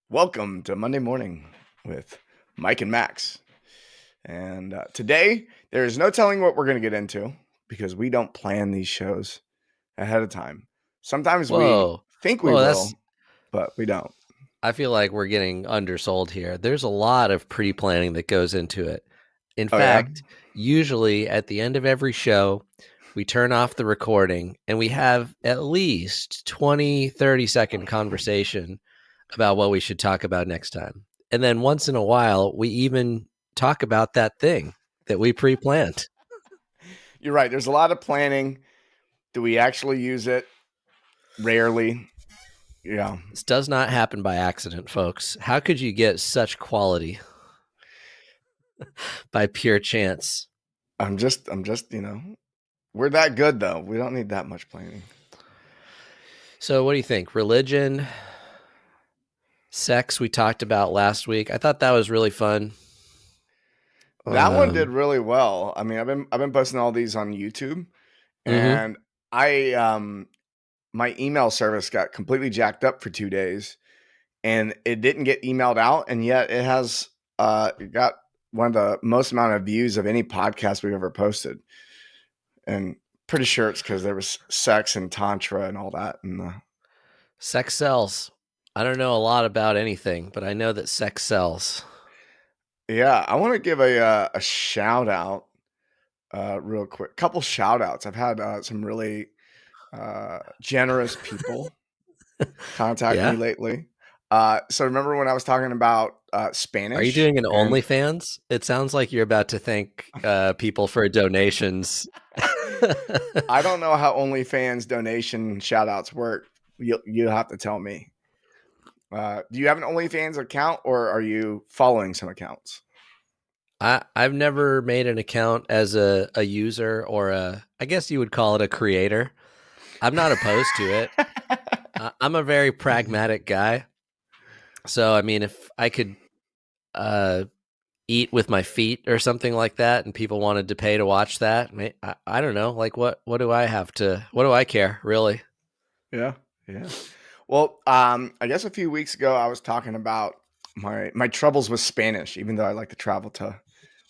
Welcome to Monday Morning with Mike and Max. And today, there is no telling what we're going to get into because we don't plan these shows ahead of time. Sometimes we Whoa. think we Whoa, will, but we don't. I feel like we're getting undersold here. There's a lot of pre-planning that goes into it. In Oh, yeah? fact, usually at the end of every show, we turn off the recording and we have at least 20, 30-second conversation about what we should talk about next time. And then once in a while, we even talk about that thing that we pre-planned. You're right. There's a lot of planning. Do we actually use it? Rarely. Yeah. This does not happen by accident, folks. How could you get such quality by pure chance? I'm just, we're that good, though. We don't need that much planning. So what do you think? Religion, sex we talked about last week. I thought that was really fun. That one did really well. I mean, I've been posting all these on YouTube, Mm-hmm. and I my email service got completely jacked up for 2 days, and it didn't get emailed out, and yet it got one of the most amount of views of any podcast we've ever posted. And pretty sure it's because there was sex and tantra and all that. And Sex sells. I don't know a lot about anything, but I know that sex sells. yeah, I want to give a shout out real quick. Couple shout outs. I've had some really generous people contact me Yeah. lately. So remember when I was talking about Are you Spanish doing an and OnlyFans? It sounds like you're about to thank people for donations. I don't know how OnlyFans donation shout outs work. You'll have to tell me. Do you have an OnlyFans account or are you following some accounts? I've never made an account as a user or I guess you would call it a creator. I'm not opposed to it. I'm a very pragmatic guy. So, I mean, if I could uh, eat with my feet or something like that, and people wanted to pay to watch that, I don't know. Like, what do I have to? What do I care, really? Yeah, yeah. Well, I guess a few weeks ago I was talking about my troubles with Spanish, even though I like to travel to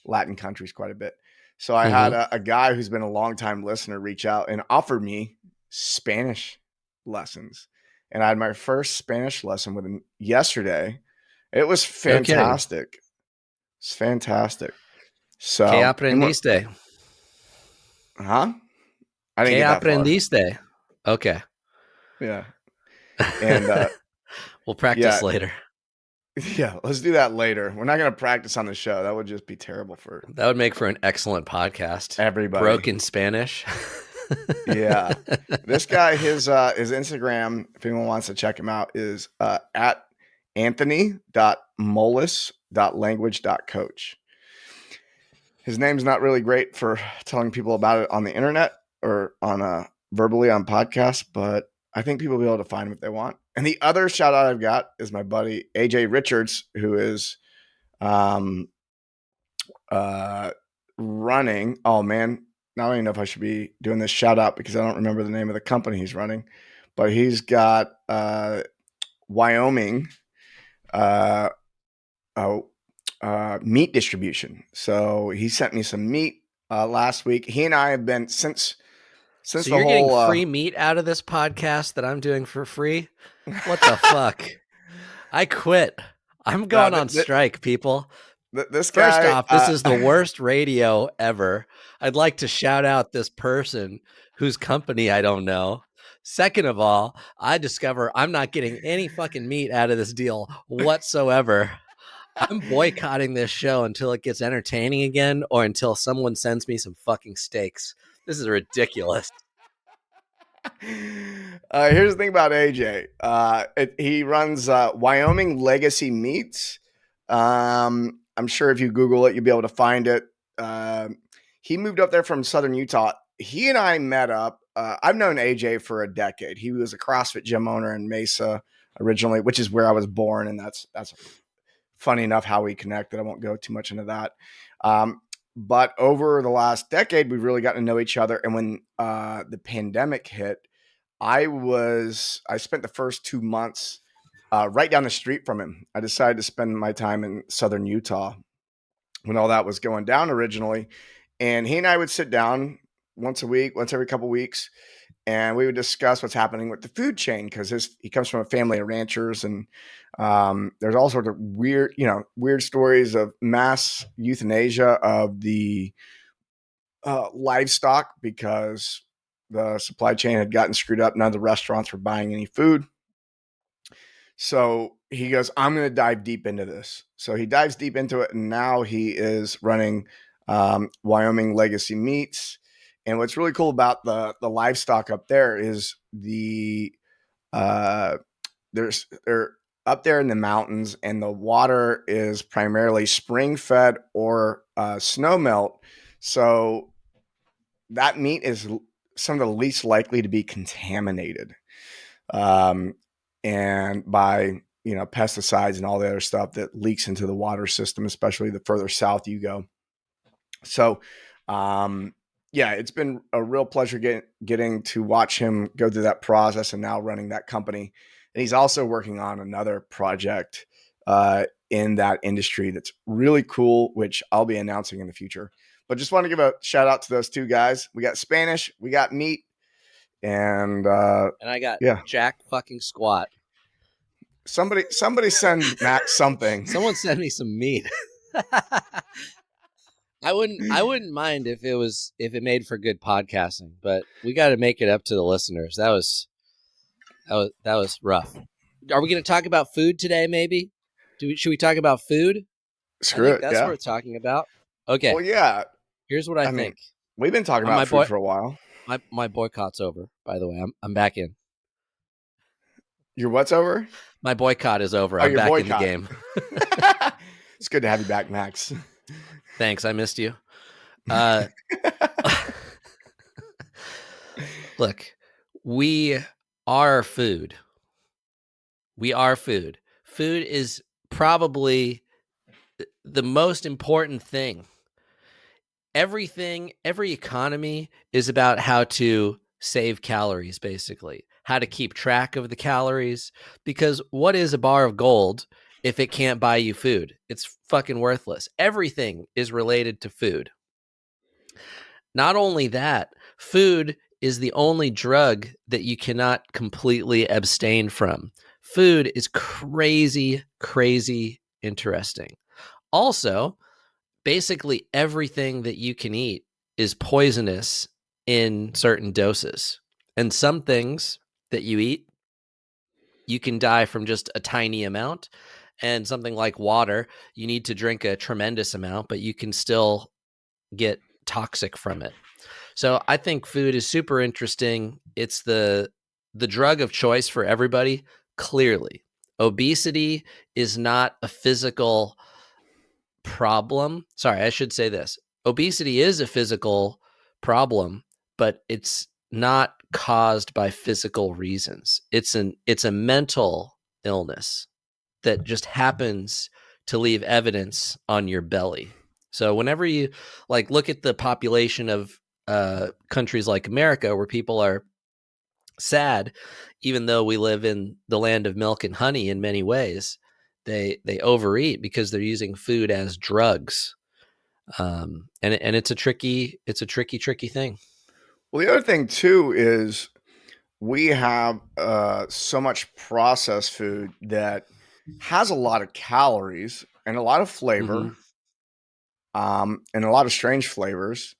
Latin countries quite a bit. So I had Mm-hmm. a guy who's been a longtime listener reach out and offer me Spanish lessons. And I had my first Spanish lesson with him yesterday. It was No kidding. fantastic. It's fantastic. ¿Qué So, aprendiste? huh? I didn't ¿Qué get that far. aprendiste? Okay. Yeah. And We'll practice yeah, later. yeah, let's do that later. We're not going to practice on the show. That would just be terrible for That would make for an excellent podcast. everybody. Broken Spanish. Yeah. This guy, his Instagram, if anyone wants to check him out, is at anthony.mollis.language.coach. His name's not really great for telling people about it on the internet or on verbally on podcasts, but I think people will be able to find him if they want. And the other shout out I've got is my buddy AJ Richards, who is um, running. Oh man, now I don't even know if I should be doing this shout out because I don't remember the name of the company he's running, but he's got Wyoming uh, oh, meat distribution. So he sent me some meat last week. He and I have been since So the you're getting whole. free meat out of this podcast that I'm doing for free? What the fuck? I quit. I'm No, going on strike, people. this First guy. off, this is the worst radio ever. I'd like to shout out this person whose company I don't know. Second of all, I discover I'm not getting any fucking meat out of this deal whatsoever. I'm boycotting this show until it gets entertaining again or until someone sends me some fucking steaks. This is ridiculous. Here's the thing about AJ. He runs Wyoming Legacy Meats. I'm sure if you Google it, you'll be able to find it. He moved up there from Southern Utah. He and I met up. I've known AJ for a decade. He was a CrossFit gym owner in Mesa originally, which is where I was born, and that's funny enough how we connected. I won't go too much into that. But over the last decade, we've really gotten to know each other. And when the pandemic hit, I spent the first 2 months right down the street from him. I decided to spend my time in southern Utah when all that was going down originally. And he and I would sit down once a week, once every couple of weeks, and we would discuss what's happening with the food chain because he comes from a family of ranchers, and there's all sorts of weird stories of mass euthanasia of the livestock because the supply chain had gotten screwed up. None of the restaurants were buying any food. So he goes, I'm going to dive deep into this. So he dives deep into it, and now he is running Wyoming Legacy Meats. And what's really cool about the livestock up there is uh, they're up there in the mountains, and the water is primarily spring fed or snow melt. So that meat is some of the least likely to be contaminated, um, and by pesticides and all the other stuff that leaks into the water system, especially the further south you go. So, yeah, it's been a real pleasure getting to watch him go through that process and now running that company. And he's also working on another project in that industry that's really cool, which I'll be announcing in the future. But just want to give a shout out to those two guys. We got Spanish, we got meat, and And I got yeah, jack fucking squat. somebody send Max something. Someone send me some meat. I wouldn't mind if it made for good podcasting, but we got to make it up to the listeners. That was rough. Are we going to talk about food today? Maybe. Should we talk about food? I Screw think it. that's Yeah. worth talking about. Okay. Well, yeah. Here's what I I mean, think. we've been talking My about food boy, for a while. my boycott's over. By the way, I'm back in. Your what's over? My boycott is over. Oh, I'm your back in the boycott. game. It's good to have you back, Max. Thanks. I missed you. Uh, look, we are food. We are food. Food is probably the most important thing. Every economy is about how to save calories, basically, how to keep track of the calories. Because what is a bar of gold if it can't buy you food? It's fucking worthless. Everything is related to food. Not only that, food is the only drug that you cannot completely abstain from. Food is crazy, crazy interesting. Also, basically everything that you can eat is poisonous in certain doses. And some things that you eat, you can die from just a tiny amount. And something like water, you need to drink a tremendous amount, but you can still get toxic from it. So I think food is super interesting. It's the drug of choice for everybody, clearly. Obesity is not a physical problem. Sorry, I should say this. Obesity is a physical problem, but it's not caused by physical reasons. It's a mental illness that just happens to leave evidence on your belly. So whenever you look at the population of countries like America, where people are sad, even though we live in the land of milk and honey in many ways, they overeat because they're using food as drugs, and it's a tricky thing. Well, the other thing too is we have so much processed food that has a lot of calories and a lot of Mm-hmm. flavor, and a lot of strange flavors,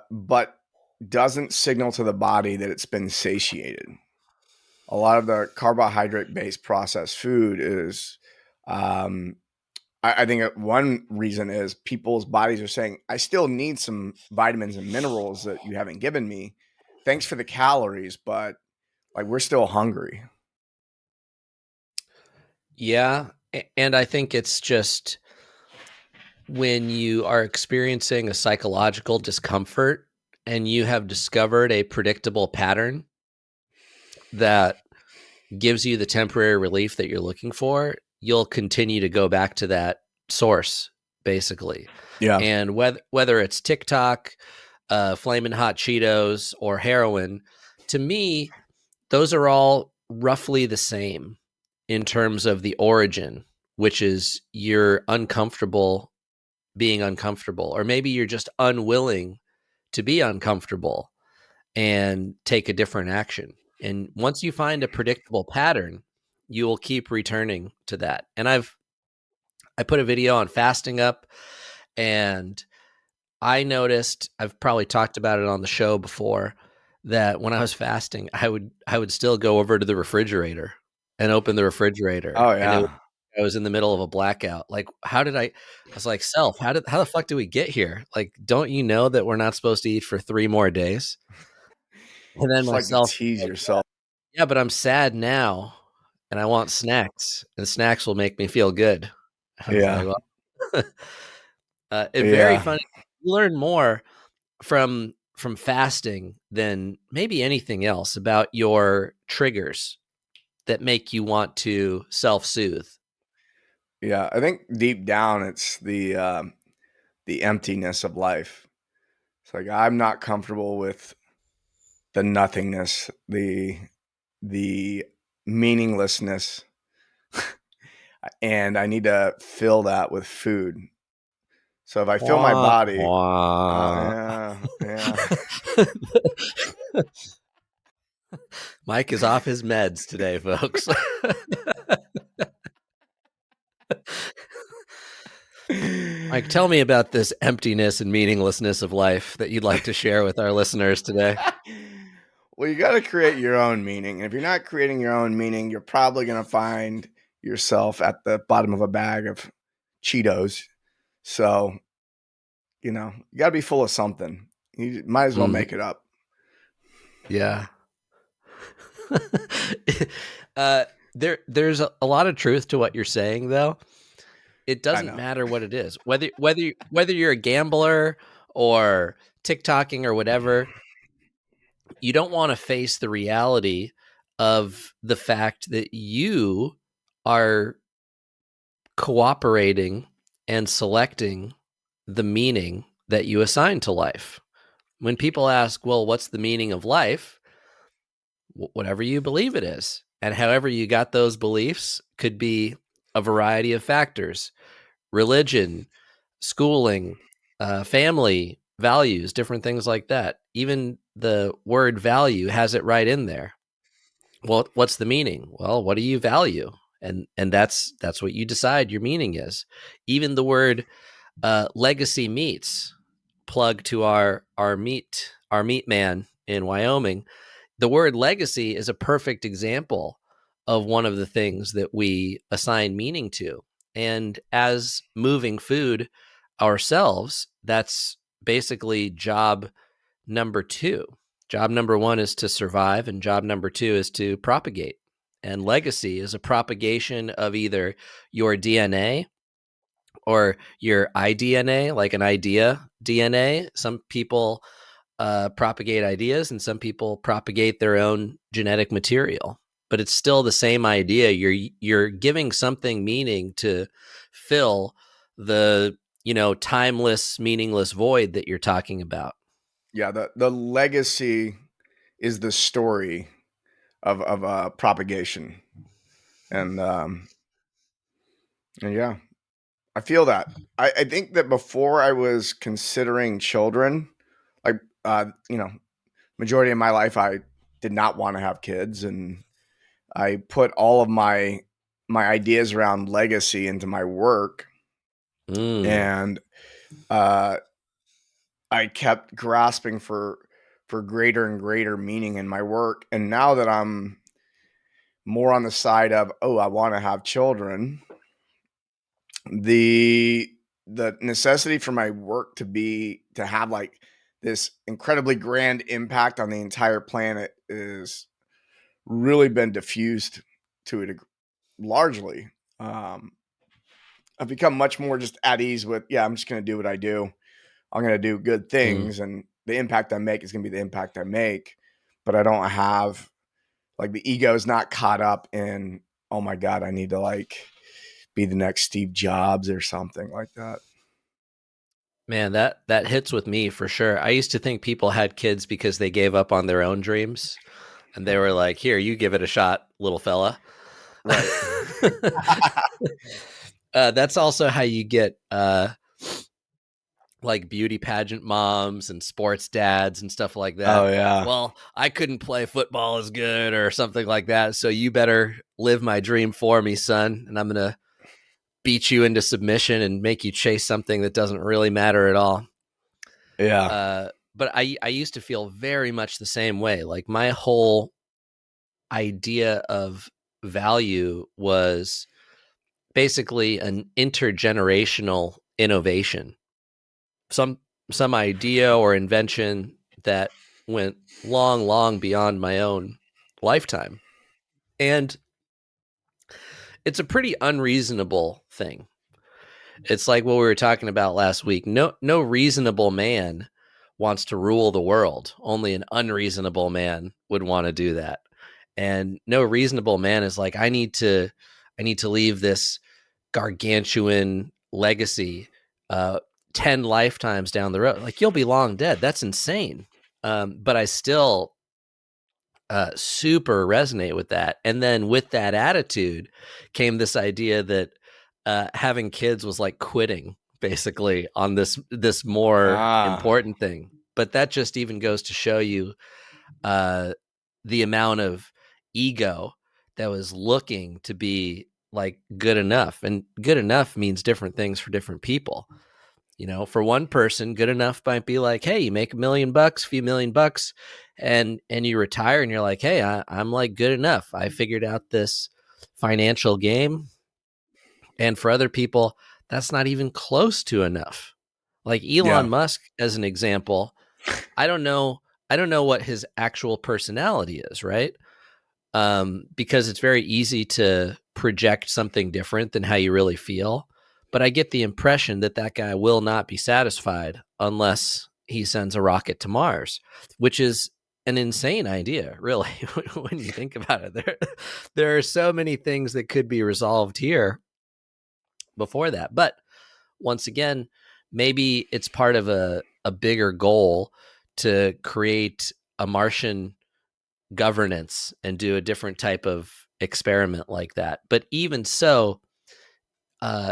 but doesn't signal to the body that it's been satiated. A lot of the carbohydrate based processed food is, um, I think one reason is people's bodies are saying, I still need some vitamins and minerals that you haven't given me. Thanks for the calories, but like we're still hungry. Yeah, and I think it's just when you are experiencing a psychological discomfort and you have discovered a predictable pattern that gives you the temporary relief that you're looking for, you'll continue to go back to that source, basically. Yeah. And whether it's TikTok, Flamin' Hot Cheetos, or heroin, to me, those are all roughly the same in terms of the origin, which is you're uncomfortable being uncomfortable, or maybe you're just unwilling to be uncomfortable and take a different action. And once you find a predictable pattern, you will keep returning to that. And I put a video on fasting up, and I noticed, I've probably talked about it on the show before, that when I was fasting, I would still go over to the refrigerator and open the refrigerator, Oh and yeah. I was in the middle of a blackout. Like, how did I was like, "Self, how the fuck did we get here? Like, don't you know that we're not supposed to eat for 3 more days?" And then Just like to myself tease like, yourself. "Yeah, but I'm sad now, and I want snacks, and snacks will make me feel good." I was like, Yeah. "Well," it very Yeah. funny. You learn more from fasting than maybe anything else about your triggers that make you want to self-soothe. Yeah. I think deep down it's the emptiness of life. It's like I'm not comfortable with the nothingness, the meaninglessness, and I need to fill that with food. So if I fill my Wah, body, wah. yeah, yeah. Mike is off his meds today, folks. Mike, tell me about this emptiness and meaninglessness of life that you'd like to share with our listeners today. Well, you got to create your own meaning. And if you're not creating your own meaning, you're probably going to find yourself at the bottom of a bag of Cheetos. So, you got to be full of something. You might as well Mhm. make it up. Yeah. uh, there's a lot of truth to what you're saying, though. It I doesn't know. matter what it is, whether you're a gambler or TikToking or whatever. You don't want to face the reality of the fact that you are cooperating and selecting the meaning that you assign to life. When people ask, well, what's the meaning of life? Whatever you believe it is. And however you got those beliefs could be a variety of factors: religion, schooling, family, values, different things like that. Even the word value has it right in there. Well, what's the meaning? Well, what do you value? And that's what you decide your meaning is. Even the word legacy meats, plug to our meat man in Wyoming. The word legacy is a perfect example of one of the things that we assign meaning to. And as moving food ourselves, that's basically job number two. Job number one is to survive, and job number two is to propagate. And legacy is a propagation of either your DNA or your iDNA, like an idea DNA. Some people propagate ideas, and some people propagate their own genetic material. But it's still the same idea. You're giving something meaning to fill the timeless, meaningless void that you're talking about. Yeah, the legacy is the story of propagation, and and yeah, I feel that. I think that before I was considering children, like majority of my life I did not want to have kids, and I put all of my ideas around legacy into my work, Mm. and uh, I kept grasping for greater and greater meaning in my work. And now that I'm more on the side of, oh, I want to have children, the the necessity for my work to have like this incredibly grand impact on the entire planet is really been diffused to it largely. Um, I've become much more just at ease with, yeah, I'm just going to do what I do. I'm going to do good Mm. things, and the impact I make is going to be the impact I make. But I don't have like the ego is not caught up in, oh my God, I need to like be the next Steve Jobs or something like that. Man, that hits with me for sure. I used to think people had kids because they gave up on their own dreams, and they were like, "Here, you give it a shot, little fella." Right. That's also how you get like beauty pageant moms and sports dads and stuff like Oh that. yeah. Well, I couldn't play football as good or something like that. So you better live my dream for me, son. And I'm going to beat you into submission and make you chase something that doesn't really matter at all. Yeah. But I used to feel very much the same way. Like my whole idea of value was basically an intergenerational innovation. Some some idea or invention that went long, long beyond my own lifetime. And it's a pretty unreasonable thing. It's like what we were talking about last week. No reasonable man wants to rule the world. Only an unreasonable man would want to do that. And no reasonable man is like, I need to leave this gargantuan legacy 10 lifetimes down the road. Like, you'll be long dead. That's insane. But I still super resonate with that. And then with that attitude came this idea that having kids was like quitting basically on this more Ah. important thing. But that just even goes to show you uh, the amount of ego that was looking to be like good enough. And good enough means different things for different people. You know, for one person, good enough might be like, hey, you make $1 million, few $1 million, and you retire, and you're like, hey, I'm like good enough. I figured out this financial game. And for other people, that's not even close to enough. Like Elon Yeah. Musk, as an example, I don't know. I don't know what his actual personality is, right? Because it's very easy to project something different than how you really feel. But I get the impression that that guy will not be satisfied unless he sends a rocket to Mars, which is an insane idea, really, when you think about it. There are so many things that could be resolved here before that. But once again, maybe it's part of a bigger goal to create a Martian governance and do a different type of experiment like that. But even so,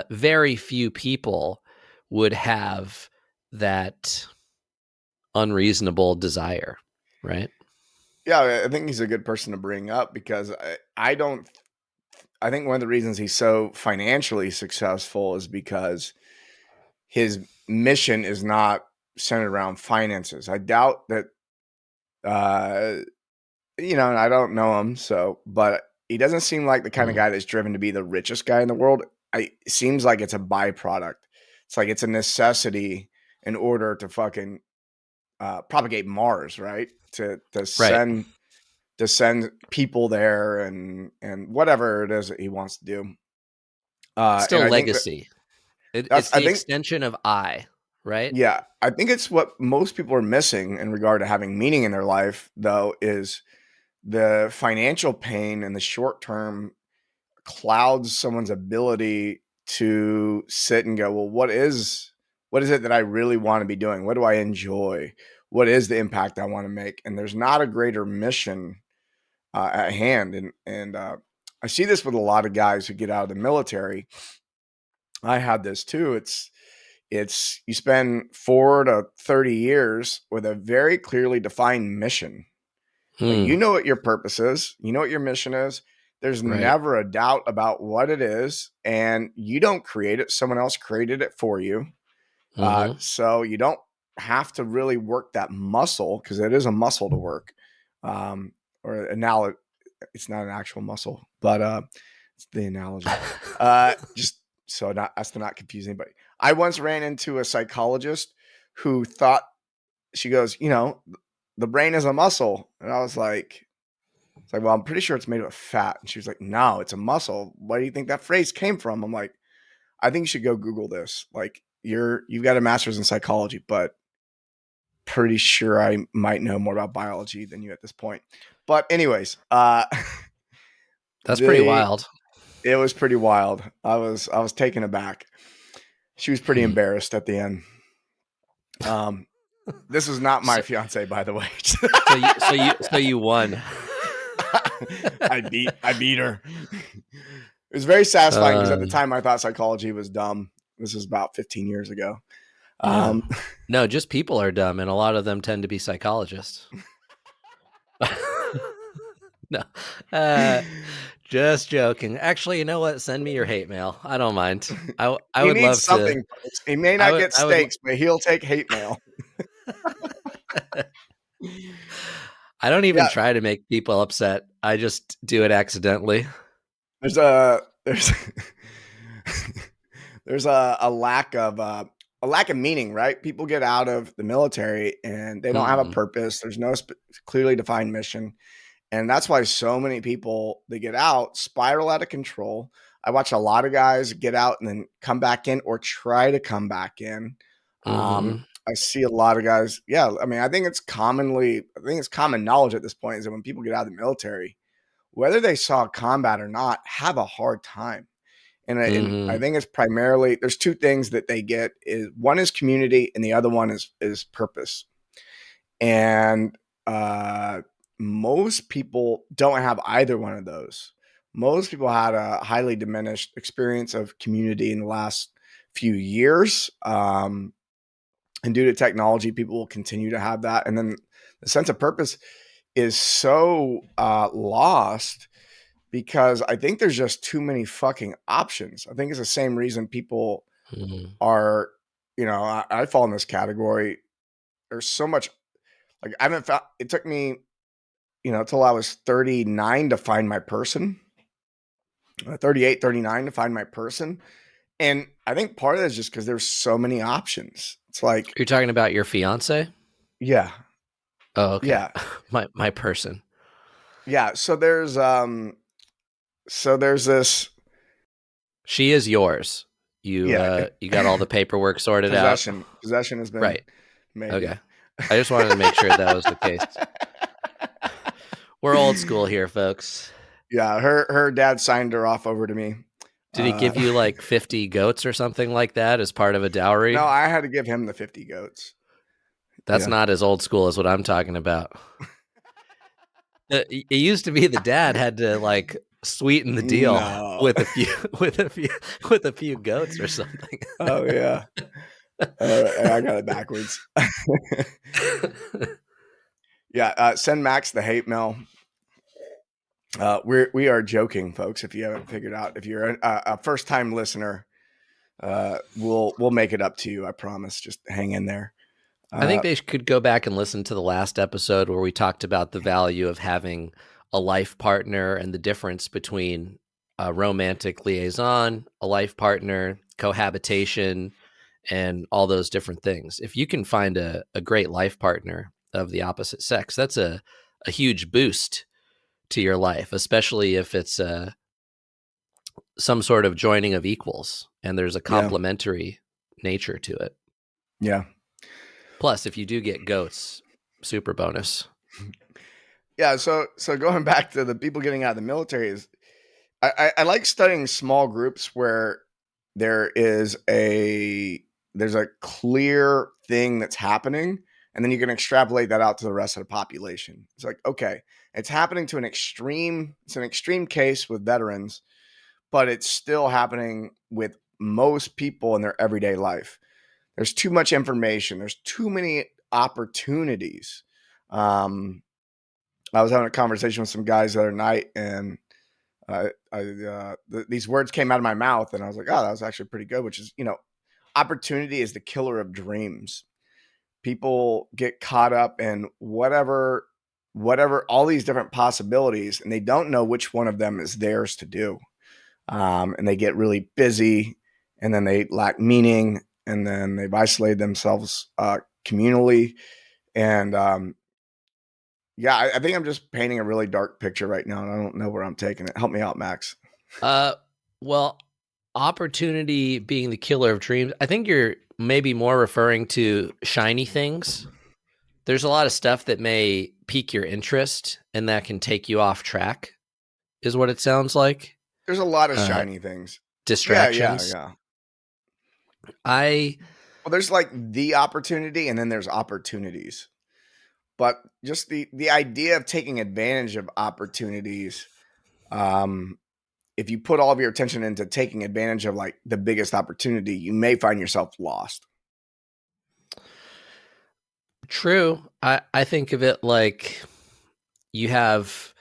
very few people would have that unreasonable desire, right? Yeah, I think he's a good person to bring up because I don't. I think one of the reasons he's so financially successful is because his mission is not centered around finances. I doubt that. Uh, and I don't know him, but he doesn't seem like the kind of Mm, guy that's driven to be the richest guy in the world. It seems like it's a byproduct. It's like it's a necessity in order to fucking propagate Mars, right? To right. send people there and whatever it is that he wants to do. It's And still I think that legacy. that's It's I the think extension of I, right? yeah, I think it's what most people are missing in regard to having meaning in their life, though, is the financial pain in the short term clouds someone's ability to sit and go, well, what is it that I really want to be doing? What do I enjoy? What is the impact I want to make? And there's not a greater mission at hand. And I see this with a lot of guys who get out of the military. I had this too. It's you spend 4 to 30 years with a very clearly defined mission. Like, you Hmm. know what your purpose is, you know what your mission is. There's Right. never a doubt about what it is, and you don't create it. Someone else created it for you. Mm-hmm. So you don't have to really work that muscle because it is a muscle to work. Um, or now it's not an actual muscle, but it's the analogy. Just so not as to not confuse anybody. I once ran into a psychologist who thought she goes, the brain is a muscle, and I was like, it's like, well, I'm pretty sure it's made of fat. And she was like, no, it's a muscle. Where do you think that phrase came from? I'm like, I think you should go Google this. Like, you've got a master's in psychology, but pretty sure I might know more about biology than you at this point. But anyways, That's pretty the wild. it was pretty wild. I was taken aback. She was pretty Hmm. embarrassed at the end. This was not my So, fiance, by the way. so you won. I beat her. It was very satisfying because at the Uh, time I thought psychology was dumb. This was about 15 years ago. yeah. Um, No, just people are dumb, and a lot of them tend to be psychologists. No, uh, just joking. Actually, you know what? Send me your hate mail. I don't mind. I he would needs love to. something, folks. He may I not would get I would. steaks, but he'll take hate mail. I don't even Yeah, try to make people upset. I just do it accidentally. there's there's a lack of meaning, right? People get out of the military and they don't have a Mm-hmm. purpose. There's no clearly defined mission. And that's why so many people that get out spiral out of control. I watch a lot of guys get out and then come back in or try to come back in. Mm-hmm. I see a lot of guys. Yeah, I mean, I think it's common knowledge at this point is that when people get out of the military, whether they saw combat or not, have a hard time. And I Mm-hmm. think it's primarily there's two things that they get is one is community and the other one is purpose. And uh, most people don't have either one of those. Most people had a highly diminished experience of community in the last few years. And due to technology, people will continue to have that. And then the sense of purpose is so lost because I think there's just too many fucking options. I think it's the same reason people Mm-hmm. are, I fall in this category. There's so much, like, I haven't found, it took me, till I was 39 to find my person, 38, 39 to find my person. And I think part of that is just because there's so many options. It's like, You're talking about your fiance? yeah, Oh, okay. yeah, My person. yeah. So there's this, She is yours. You yeah, you got all the paperwork sorted out? possession has been Right. maybe. Okay. I just wanted to make sure that was the case. We're old school here, folks. Yeah, her dad signed her off over to me. Did he Uh, give you like 50 goats or something like that as part of a no, dowry? I had to give him the 50 goats. That's Yeah. not as old school as what I'm talking about. It used to be the dad had to like sweeten the deal No. with a few with a few with a few goats or something. Oh yeah. I got it backwards. Yeah, send Max the hate mail. We are joking, folks. If you haven't figured out, if you're a first time listener, we'll make it up to you. I promise. Just hang in there. I think Uh, they could go back and listen to the last episode where we talked about the value of having a life partner and the difference between a romantic liaison, a life partner, cohabitation, and all those different things. If you can find a great life partner of the opposite sex, that's a huge boost to your life, especially if it's some sort of joining of equals and there's a yeah, complementary nature to it. yeah, Plus, if you do get goats, super bonus. yeah. So going back to the people getting out of the military is I like studying small groups where there is there's a clear thing that's happening, and then you can extrapolate that out to the rest of the population. It's like, okay, it's happening to it's an extreme case with veterans, but it's still happening with most people in their everyday life. There's too much information. There's too many opportunities. Um, I was having a conversation with some guys the other night, and these words came out of my mouth, and I was like, "Oh, that was actually pretty good." Which is, opportunity is the killer of dreams. People get caught up in whatever, all these different possibilities, and they don't know which one of them is theirs to do. And they get really busy, and then they lack meaning, and then they've isolated themselves communally. And yeah, I think I'm just painting a really dark picture right now, and I don't know where I'm taking it. Help me out, Max. Uh, well, opportunity being the killer of dreams. I think you're maybe more referring to shiny things. There's a lot of stuff that may pique your interest and that can take you off track, is what it sounds like. There's a lot of Uh, shiny things. Yeah, yeah, distractions. yeah. I Well, there's like the opportunity, and then there's opportunities. but just the idea of taking advantage of opportunities. Um, if you put all of your attention into taking advantage of like the biggest opportunity, you may find yourself lost. True. I think of it like you have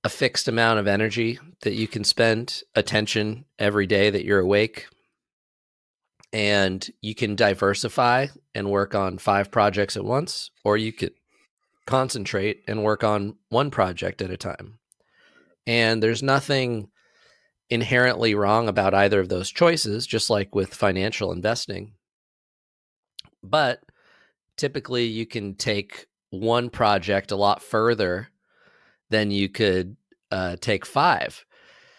a fixed amount of energy that you can spend attention every day that you're awake, and you can diversify and work on 5 projects at once, or you could concentrate and work on one project at a time. And there's nothing inherently wrong about either of those choices, just like with financial investing. But typically you can take one project a lot further than you could take 5.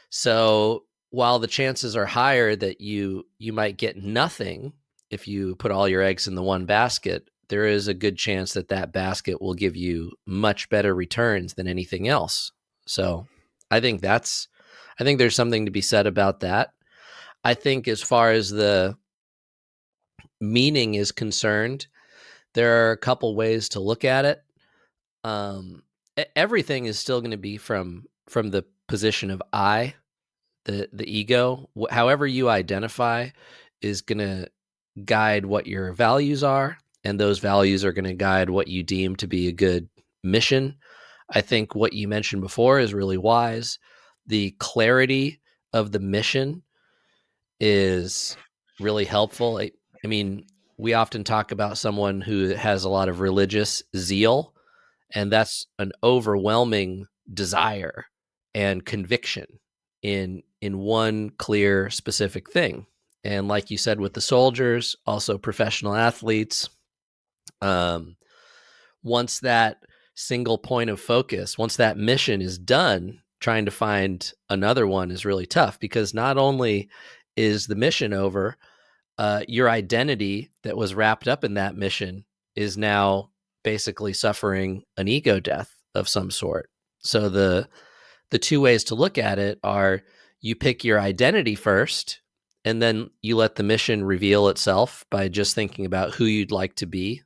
So while the chances are higher that you might get nothing if you put all your eggs in the one basket, there is a good chance that that basket will give you much better returns than anything else. So I think there's something to be said about that. I think as far as the meaning is concerned, there are a couple ways to look at it. Everything is still going to be from the position of I, the ego. However you identify is going to guide what your values are, and those values are going to guide what you deem to be a good mission. I think what you mentioned before is really wise. The clarity of the mission is really helpful. I mean, we often talk about someone who has a lot of religious zeal, and that's an overwhelming desire and conviction in one clear specific thing. And like you said, with the soldiers, also professional athletes, um, once that single point of focus, once that mission is done, trying to find another one is really tough, because not only is the mission over, your identity that was wrapped up in that mission is now basically suffering an ego death of some sort. So the two ways to look at it are: you pick your identity first, and then you let the mission reveal itself by just thinking about who you'd like to be,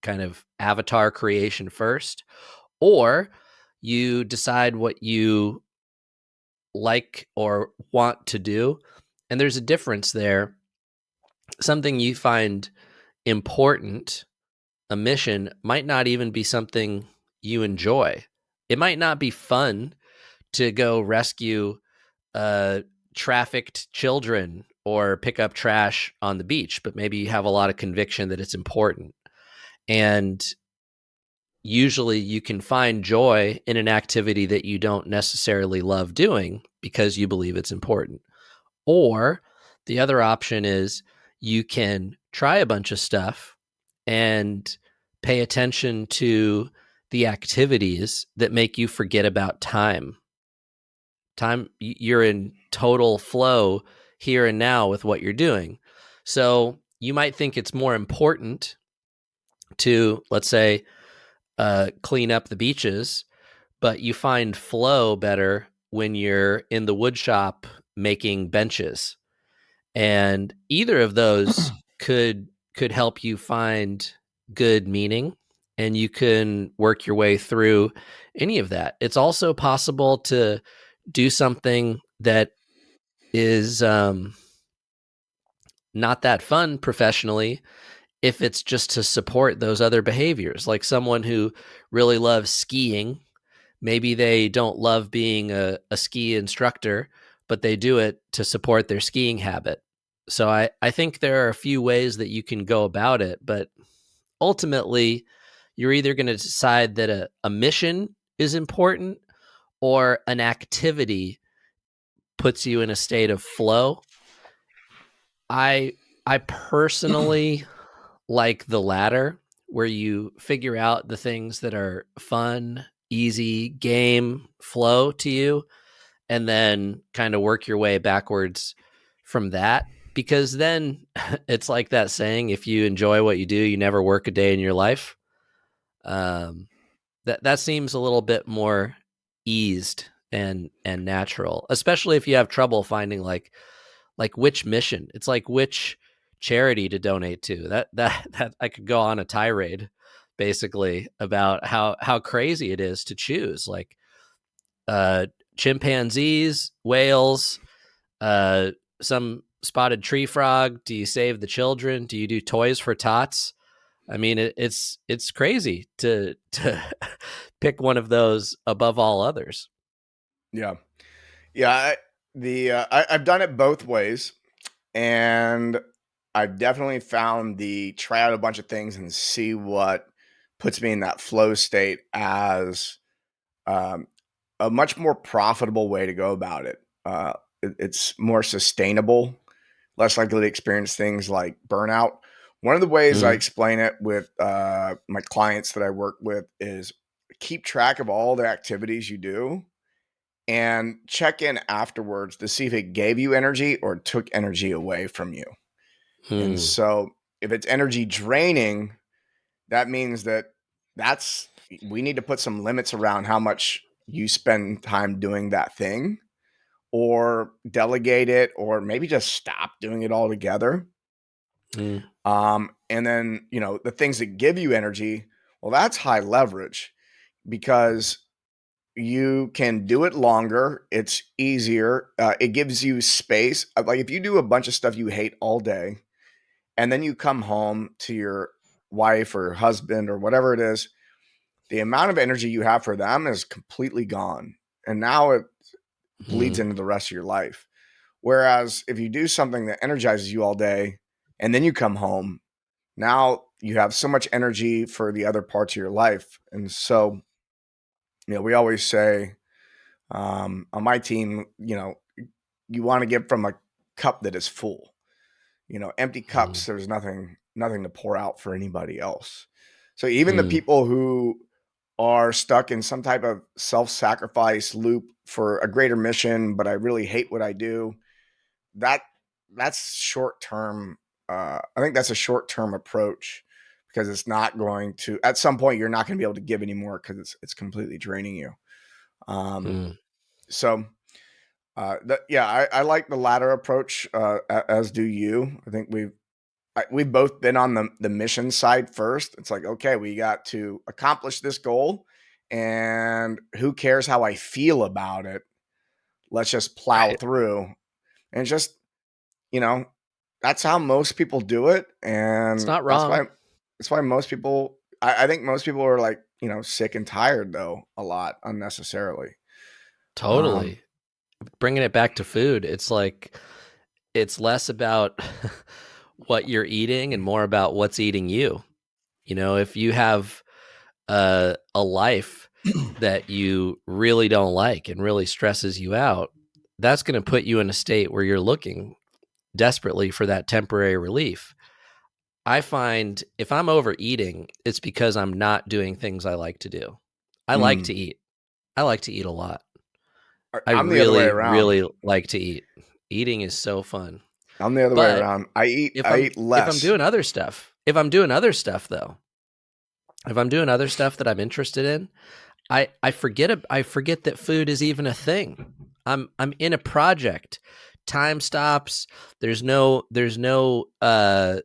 kind of avatar creation first, or you decide what you like or want to do. And there's a difference there. Something you find important, a mission, might not even be something you enjoy. It might not be fun to go rescue trafficked children or pick up trash on the beach, but maybe you have a lot of conviction that it's important. And usually you can find joy in an activity that you don't necessarily love doing because you believe it's important. Or the other option is you can try a bunch of stuff and pay attention to the activities that make you forget about time. You're in total flow here and now with what you're doing. So you might think it's more important to, let's say, clean up the beaches, but you find flow better when you're in the wood shop making benches. And either of those could help you find good meaning, and you can work your way through any of that. It's also possible to do something that is not that fun professionally if it's just to support those other behaviors. Like someone who really loves skiing, maybe they don't love being a ski instructor, but they do it to support their skiing habit. So I think there are a few ways that you can go about it, but ultimately you're either going to decide that a mission is important, or an activity puts you in a state of flow. I personally like the latter, where you figure out the things that are fun, easy, game, flow to you, and then kind of work your way backwards from that. Because then it's like that saying, if you enjoy what you do, you never work a day in your life. Um, that seems a little bit more eased and natural, especially if you have trouble finding like which mission. It's like which charity to donate to. That I could go on a tirade basically about how crazy it is to choose. Like uh, chimpanzees, whales, uh, some spotted tree frog. Do you save the children? Do you do toys for tots? I mean, it's crazy to pick one of those above all others. Yeah. Yeah. I've done it both ways, and I've definitely found the try out a bunch of things and see what puts me in that flow state as um, a much more profitable way to go about it. It's more sustainable, less likely to experience things like burnout. One of the ways I Mm, explain it with my clients that I work with is keep track of all the activities you do and check in afterwards to see if it gave you energy or took energy away from you. And mm, so if it's energy draining, that means that's we need to put some limits around how much you spend time doing that thing, or delegate it, or maybe just stop doing it altogether. mm, And then, the things that give you energy, well, that's high leverage because you can do it longer. It's easier. It gives you space. Like if you do a bunch of stuff you hate all day, and then you come home to your wife or husband or whatever it is, the amount of energy you have for them is completely gone. And now it bleeds mm, into the rest of your life. Whereas if you do something that energizes you all day and then you come home, now you have so much energy for the other parts of your life. And so, we always say on my team, you want to give from a cup that is full. Empty mm, cups, there's nothing to pour out for anybody else. So even the mm, people who are stuck in some type of self-sacrifice loop for a greater mission, but I really hate what I do, that that's short term. I think that's a short term approach because it's not going to. At some point, you're not going to be able to give anymore because it's completely draining you. Um, mm, so yeah, I like the latter approach, as do you. I think we've both been on the mission side first. It's like, okay, we got to accomplish this goal, and who cares how I feel about it? Let's just plow right. through, and just you know, that's how most people do it, It's and not that's wrong. why most people. I think most people are like sick and tired though a lot unnecessarily. Um, Totally. Bringing it back to food, it's like it's less about what you're eating and more about what's eating you. If you have a life that you really don't like and really stresses you out, that's going to put you in a state where you're looking desperately for that temporary relief. I find if I'm overeating, it's because I'm not doing things I like to do. I like mm, to eat. I like to eat a lot. I I'm the other way really, around. really like to eat. Eating is so fun. I'm the other way But around. I eat if I I'm eat if I'm less. doing other stuff, if I'm doing other stuff though, if I'm doing other stuff that I'm interested in, I forget that food is even a thing. I'm in a project. Time stops. There's no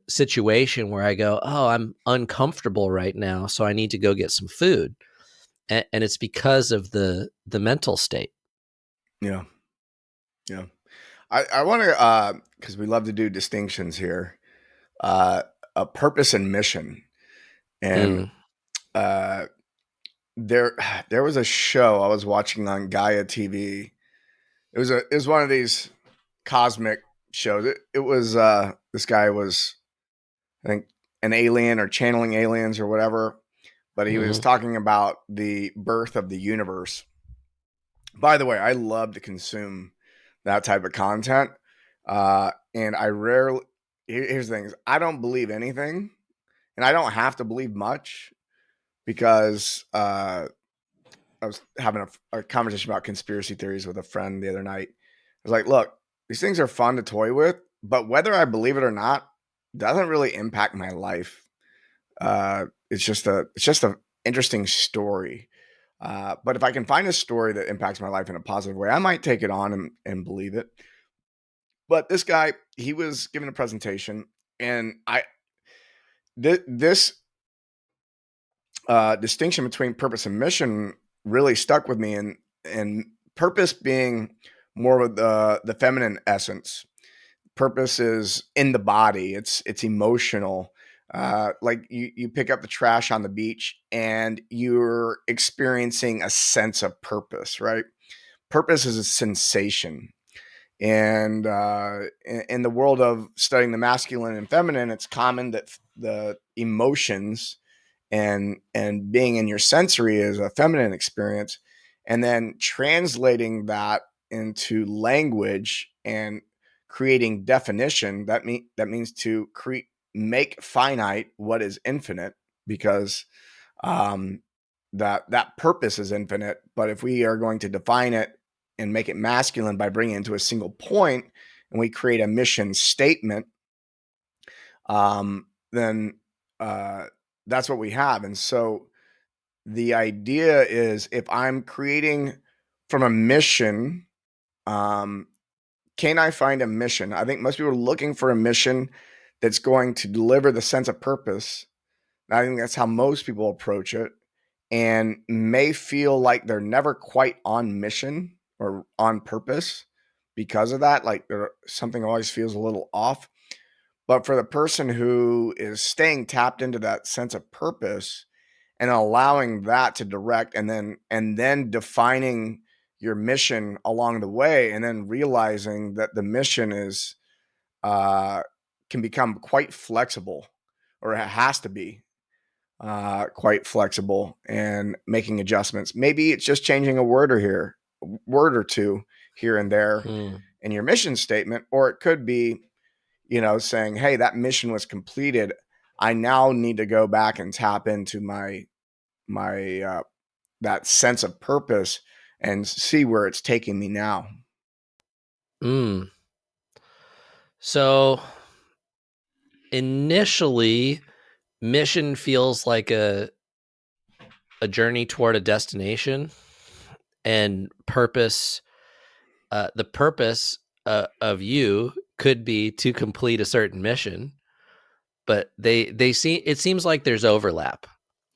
situation where I go, oh, I'm uncomfortable right now, so I need to go get some food, and it's because of the mental state. Yeah, yeah. I want to because we love to do distinctions here. Uh, a purpose and mission, and Mm, uh, there there was a show I was watching on Gaia TV. It was one of these cosmic shows. It was this guy was, I think, an alien or channeling aliens or whatever, but he was mm-hmm, talking about the birth of the universe. By the way, I love to consume that type of content, and I rarely. Here's the thing: I don't believe anything, and I don't have to believe much because I was having a conversation about conspiracy theories with a friend the other night. I was like, look, these things are fun to toy with, but whether I believe it or not doesn't really impact my life. It's just a interesting story. But if I can find a story that impacts my life in a positive way, I might take it on and believe it. But this guy, he was giving a presentation, and this distinction between purpose and mission really stuck with me, and purpose being more of the feminine essence. Purpose is in the body. It's emotional. Like you pick up the trash on the beach and you're experiencing a sense of purpose, right? Purpose is a sensation. And in the world of studying the masculine and feminine, it's common that the emotions and being in your sensory is a feminine experience, and then translating that into language and creating definition, that means to create, make finite what is infinite, because um, that purpose is infinite. But if we are going to define it and make it masculine by bringing it to a single point, and we create a mission statement, then that's what we have. And so the idea is, if I'm creating from a mission, um, can I find a mission? I think most people are looking for a mission that's going to deliver the sense of purpose. I think that's how most people approach it, and may feel like they're never quite on mission or on purpose because of that. Like something always feels a little off. But for the person who is staying tapped into that sense of purpose and allowing that to direct, and then defining your mission along the way, and then realizing that the mission is uh can become quite flexible, or it has to be quite flexible, and making adjustments. Maybe it's just changing word or two here and there Hmm. in your mission statement, or it could be, saying, "Hey, that mission was completed. I now need to go back and tap into my that sense of purpose and see where it's taking me now." Mm. So initially, mission feels like a journey toward a destination, and purpose. The purpose of you could be to complete a certain mission, but they see it seems like there's overlap.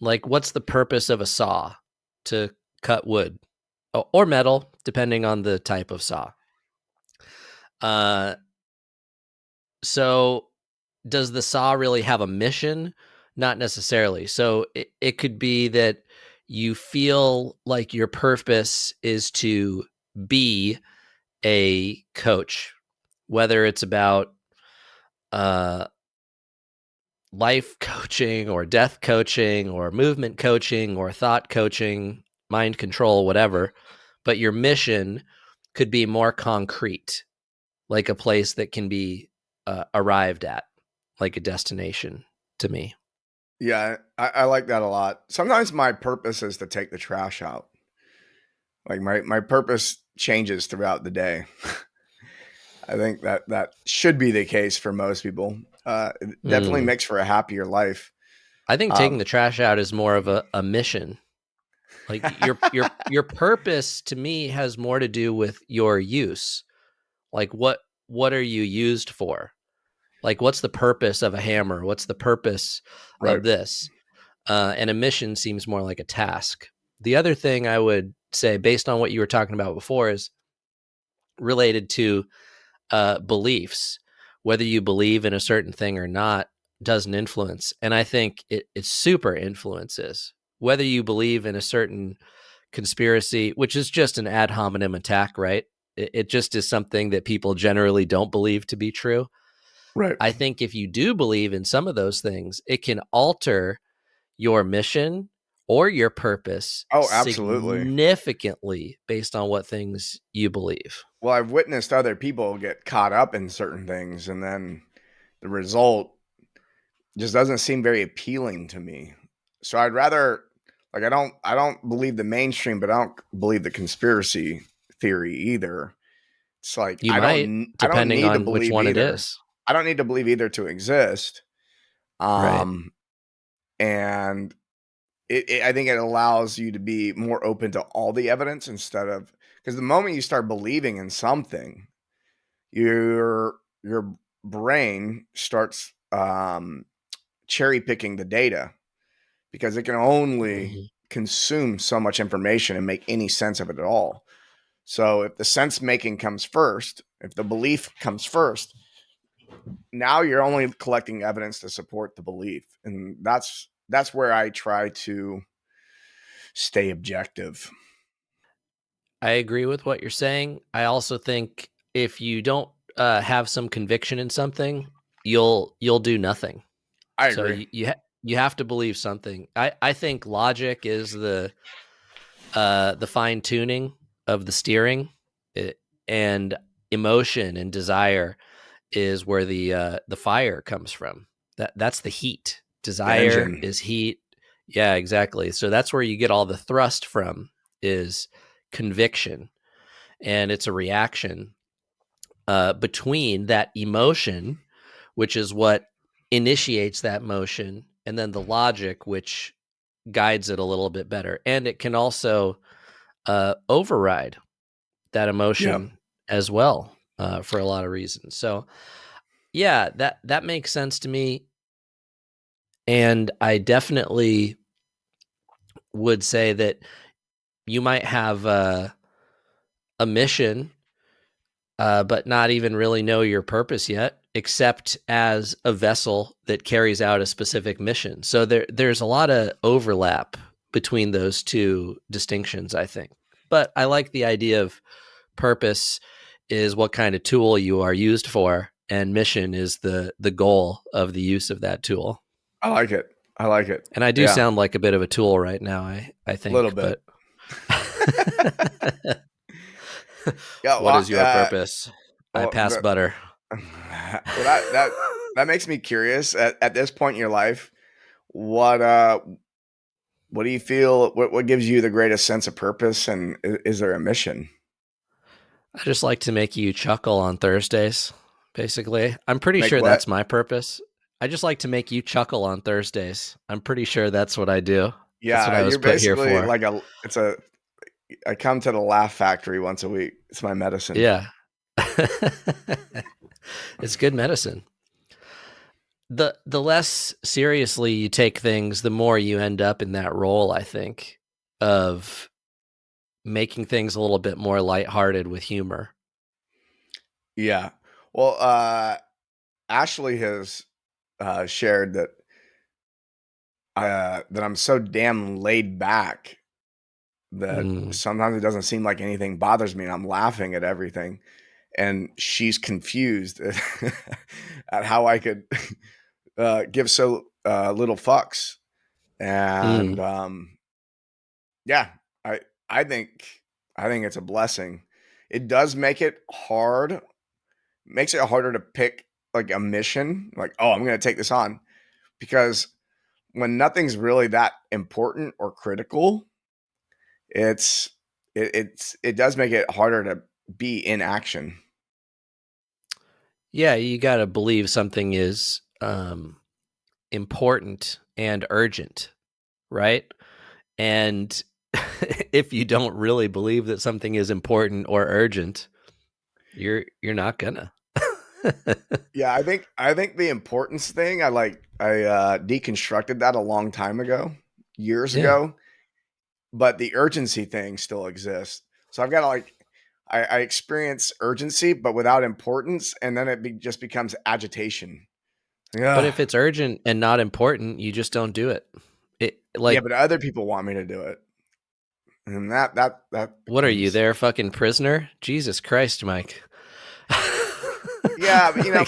Like, what's the purpose of a saw? To cut wood or metal, depending on the type of saw. Uh, so does the saw really have a mission? Not necessarily. So it could be that you feel like your purpose is to be a coach, whether it's about uh, life coaching or death coaching or movement coaching or thought coaching, mind control, whatever. But your mission could be more concrete, like a place that can be arrived at, like a destination to me. Yeah, I like that a lot. Sometimes my purpose is to take the trash out. Like my purpose changes throughout the day. I think that should be the case for most people. It definitely Mm. makes for a happier life. I think taking Um, the trash out is more of a mission. Like your purpose to me has more to do with your use. Like what are you used for? Like, what's the purpose of a hammer? What's the purpose right. of this? And a mission seems more like a task. The other thing I would say, based on what you were talking about before, is related to beliefs. Whether you believe in a certain thing or not doesn't influence. And I think it super influences. Whether you believe in a certain conspiracy, which is just an ad hominem attack, right? It just is something that people generally don't believe to be true. Right. I think if you do believe in some of those things, it can alter your mission or your purpose Oh, absolutely. significantly based on what things you believe. Well, I've witnessed other people get caught up in certain things, and then the result just doesn't seem very appealing to me. So I'd rather, like, I don't believe the mainstream, but I don't believe the conspiracy theory either. It's like You I might, don't depending need to on which believe one it either. is. I don't need to believe either to exist. Right. Um, and I think it allows you to be more open to all the evidence, instead of, because the moment you start believing in something, your brain starts cherry picking the data, because it can only Mhm. consume so much information and make any sense of it at all. So if the sense making comes first, if the belief comes first, now you're only collecting evidence to support the belief, and that's where I try to stay objective. I agree with what you're saying. I also think if you don't have some conviction in something, you'll do nothing. I So agree. you have to believe something. I think logic is the fine tuning of the steering, it, and emotion and desire is where the fire comes from. That's the heat. The Desire engine. is heat. Yeah, exactly. So that's where you get all the thrust from is conviction, and it's a reaction between that emotion, which is what initiates that motion, and then the logic, which guides it a little bit better, and it can also override that Yeah. emotion as well for a lot of reasons. So yeah, that makes sense to me, and I definitely would say that you might have a mission, but not even really know your purpose yet, except as a vessel that carries out a specific mission. So there's a lot of overlap between those two distinctions, I think. But I like the idea of purpose is what kind of tool you are used for, and mission is the goal of the use of that tool. I like it. I like it. And I do Yeah. sound like a bit of a tool right now, I A little think, bit. but Yeah. what Well, is your purpose? I well, pass butter. well, that makes me curious. At this point in your life, what what do you feel? What gives you the greatest sense of purpose? And is there a mission? I just like to make you chuckle on Thursdays, basically. I'm pretty Make sure what? that's my purpose. I just like to make you chuckle on Thursdays. I'm pretty sure that's what I do. That's what Yeah, I was you're put here basically for. like a. It's a. I come to the Laugh Factory once a week. It's my medicine. Yeah. It's good medicine. The less seriously you take things, the more you end up in that role, I think, of making things a little bit more lighthearted with humor. Yeah. Well, Ashley has shared that I'm so damn laid back that Mm, sometimes it doesn't seem like anything bothers me, and I'm laughing at everything. And she's confused at how I could give so little fucks. And mm. yeah, I I think I think it's a blessing. It does make it hard, makes it harder to pick like a mission, like, oh, I'm going to take this on, because when nothing's really that important or critical, it's it does make it harder to be in action. Yeah, you got to believe something is important and urgent, right? And if you don't really believe that something is important or urgent, you're not gonna. Yeah, I think the importance thing, I deconstructed that a long time ago, years Yeah. ago, but the urgency thing still exists. So I've got to like I experience urgency, but without importance, and then just becomes agitation. But Yeah, if it's urgent and not important, you just don't do it. It yeah, like but other people want me to do it, and that what are you becomes. there fucking prisoner? Jesus Christ, Mike. Yeah, but Like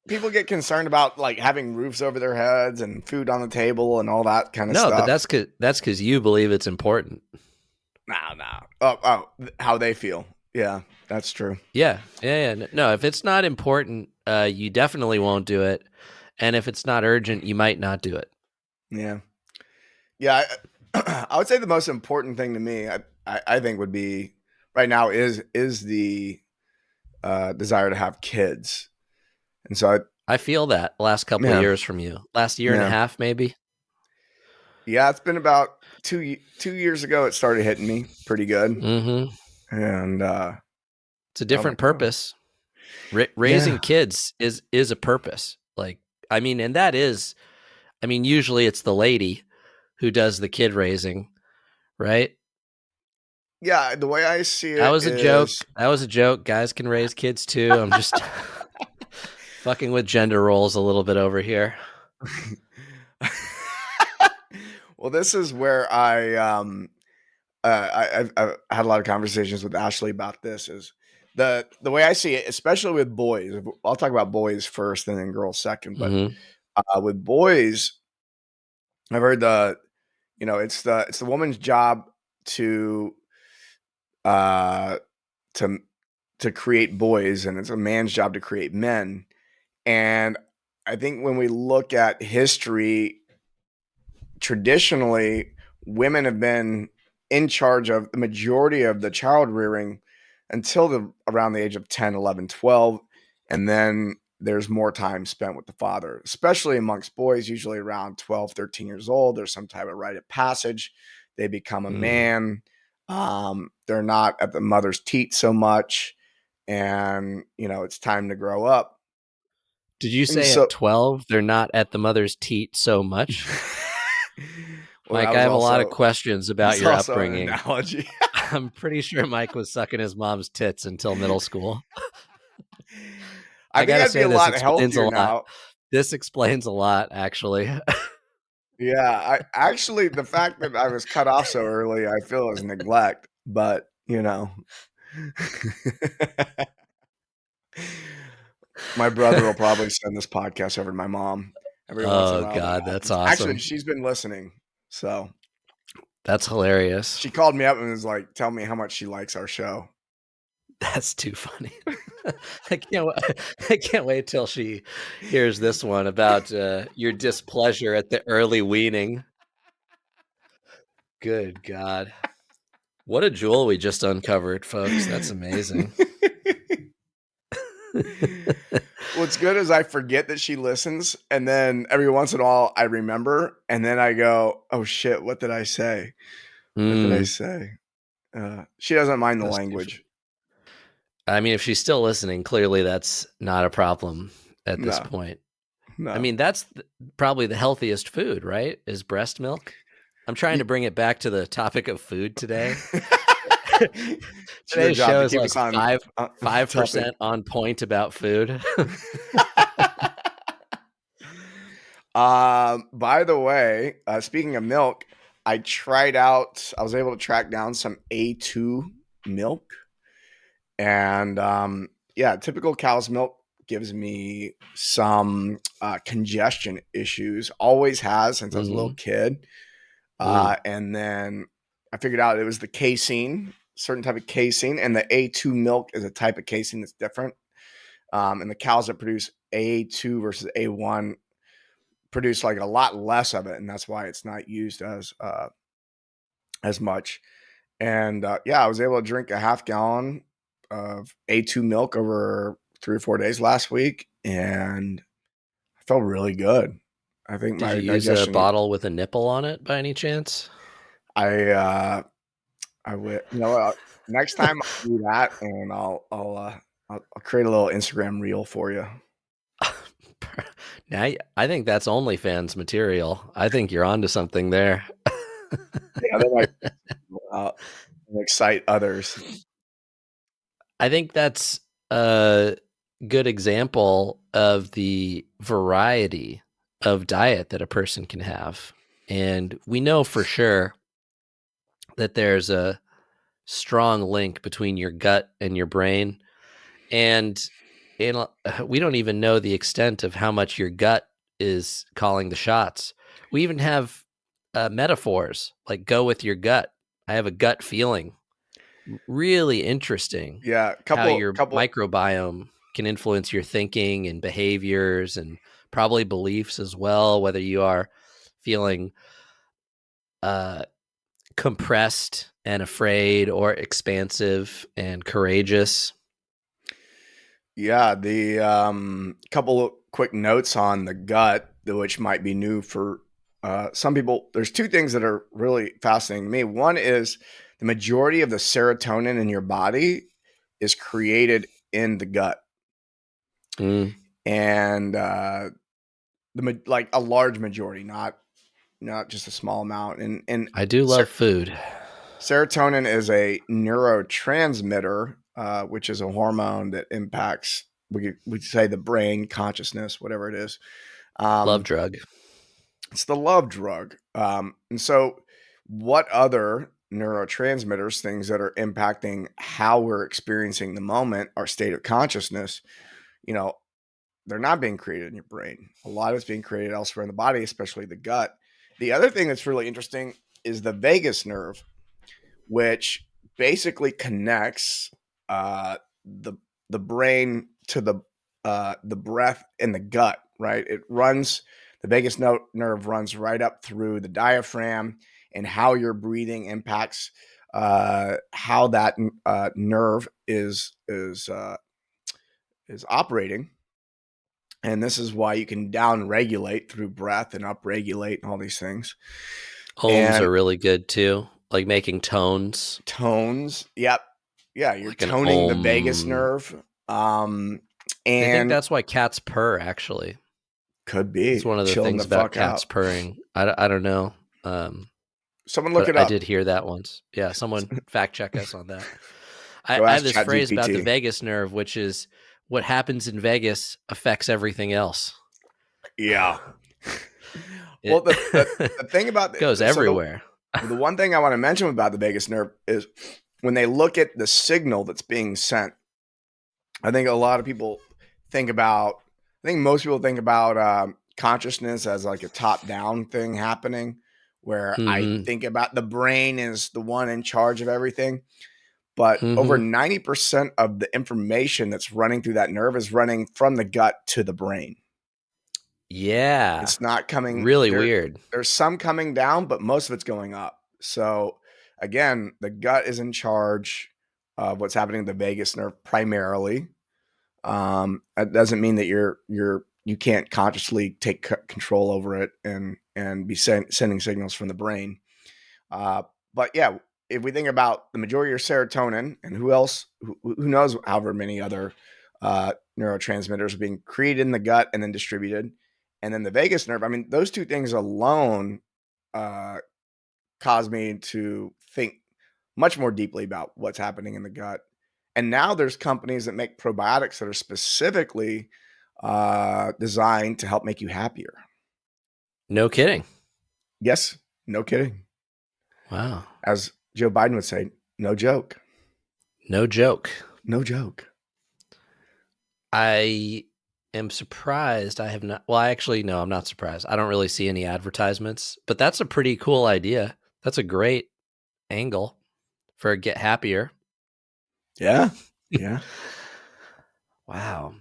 people get concerned about like having roofs over their heads and food on the table and all that kind of no, but stuff. that's cuz you believe it's important. No, no. How they feel. Yeah, that's true. Yeah. Yeah, yeah. No, if it's not important, you definitely won't do it. And if it's not urgent, you might not do it. Yeah, yeah. I would say the most important thing to me, I think, would be right now is the desire to have kids, and so I feel that last couple of yeah, years from you. Last year and a yeah, half, maybe. yeah. It's been about 2 years ago. It started hitting me pretty good, Mm-hmm. and It's a I was different like, oh, purpose. Raising yeah, kids is a purpose. Like, I mean, and that is, I mean, usually it's the lady who does the kid raising, right? Yeah, the way I see That it was a joke. is That was a joke. Guys can raise kids too. I'm just fucking with gender roles a little bit over here. well, this is where I've had a lot of conversations with Ashley about this. Is the way I see it, especially with boys. I'll talk about boys first, and then girls second. But Mm-hmm. with boys, I've heard it's the woman's job to uh to to create boys, and it's a man's job to create men. And I think when we look at history, traditionally, women have been in charge of the majority of the child rearing until around the age of 10, 11, 12. And then there's more time spent with the father, especially amongst boys, usually around 12, 13 years old. There's some type of rite of passage. They become a Mm. man. They're not at the mother's teat so much. And, it's time to grow up. Did you And say at so 12 they're not at the mother's teat so much? well, that Mike, I was have a lot of also questions about that's your also an upbringing. analogy. I'm pretty sure Mike was sucking his mom's tits until middle school. I I think gotta I'd be say, a this lot explains a healthier lot. now. This explains a lot, actually. Yeah, I actually the fact that I was cut off so early, I feel is neglect, but my brother will probably send this podcast over to my mom. Every once in a Oh, while that God, that's happens. Actually, awesome. she's been listening. So That's hilarious. she called me up and was like, tell me how much she likes our show. That's too funny. I can't. I can't wait till she hears this one about your displeasure at the early weaning. Good God, what a jewel we just uncovered, folks! That's amazing. What's good is I forget that she listens, and then every once in a while I remember, and then I go, "Oh shit, what did I say? What did I Mm, say?" She doesn't mind the that's too funny. language. I mean, if she's still listening, clearly that's not a problem at this No, point. I no. mean, that's probably the healthiest food, right? Is breast milk. I'm trying to Ye bring it back to the topic of food today. It's your Today's job show to is keep like us on five topic. percent on point about food. By the way, speaking of milk, I was able to track down some A2 milk. And yeah, typical cow's milk gives me some congestion issues. Always has since I was a little Mm, kid. mm, And then I figured out it was the casein, certain type of casein, and the A2 milk is a type of casein that's different. And the cows that produce A2 versus A1 produce like a lot less of it, and that's why it's not used as much. And yeah, I was able to drink a half gallon of A2 milk over 3 or 4 days last week, and I felt really good. I think Did you my use a digestion. bottle with a nipple on it by any chance? I I would, next time I'll do that, and I'll create a little Instagram reel for you. Now, I think that's OnlyFans material. I think you're onto something there. Yeah, that might and excite others. I think that's a good example of the variety of diet that a person can have. And we know for sure that there's a strong link between your gut and your brain. And we don't even know the extent of how much your gut is calling the shots. We even have metaphors like go with your gut. I have a gut feeling. Really interesting Yeah, how couple your couple microbiome can influence your thinking and behaviors and probably beliefs as well, whether you are feeling uh, compressed and afraid or expansive and courageous. Yeah, the couple of quick notes on the gut, which might be new for some people. There's two things that are really fascinating to me. One is the majority of the serotonin in your body is created in the gut, Mm, and like a large majority, not not just a small amount. And I do love food. serotonin is a neurotransmitter, which is a hormone that impacts, we say, the brain, consciousness, whatever it is. Love Um, drug. it's the love drug. And so, what other neurotransmitters, things that are impacting how we're experiencing the moment, our state of consciousness, you know, they're not being created in your brain. A lot of it's being created elsewhere in the body, especially the gut. The other thing that's really interesting is the vagus nerve, which basically connects the brain to the breath in the gut. Right, it runs, the vagus nerve runs right up through the diaphragm, and how your breathing impacts how that nerve is operating. And this is why you can down regulate through breath and up regulate and all these things. Ohms And are really good too, like making tones, tones. Yep. Yeah, you're like an toning the vagus ohm. nerve. They think And that's why cats purr, actually. could It's be one of the chilling the things about fuck cats out. purring. I don't know. Um, Someone look but it I up. did hear that once. Yeah, someone fact check us on that. Go I ask have this phrase about the ChatGPT. vagus nerve, which is what happens in Vegas affects everything else. Yeah. Well, It the thing about goes so everywhere. the one thing I want to mention about the vagus nerve is when they look at the signal that's being sent. I think a lot of people think about, I think most people think about consciousness as like a top down thing happening, where I Hmm. think about the brain is the one in charge of everything. But over Hmm. 90% of the information that's running through that nerve is running from the gut to the brain. Yeah, It's not coming really there. weird. There's some coming down, but most of it's going up. So again, the gut is in charge of what's happening in the vagus nerve primarily. It doesn't mean that you can't consciously take control over it and be sending signals from the brain. Uh, but yeah, if we think about the majority of serotonin, and who else, who knows, however many other neurotransmitters are being created in the gut and then distributed, and then the vagus nerve. I mean, those two things alone uh, cause me to think much more deeply about what's happening in the gut. And now there's companies that make probiotics that are specifically designed to help make you happier. No kidding. Yes, no kidding. Wow. As Joe Biden would say, no joke. No joke. No joke. I am surprised I have not. Well, actually, no, I'm not surprised. I don't really see any advertisements, but that's a pretty cool idea. That's a great angle for Get Happier. Yeah. Yeah. Wow.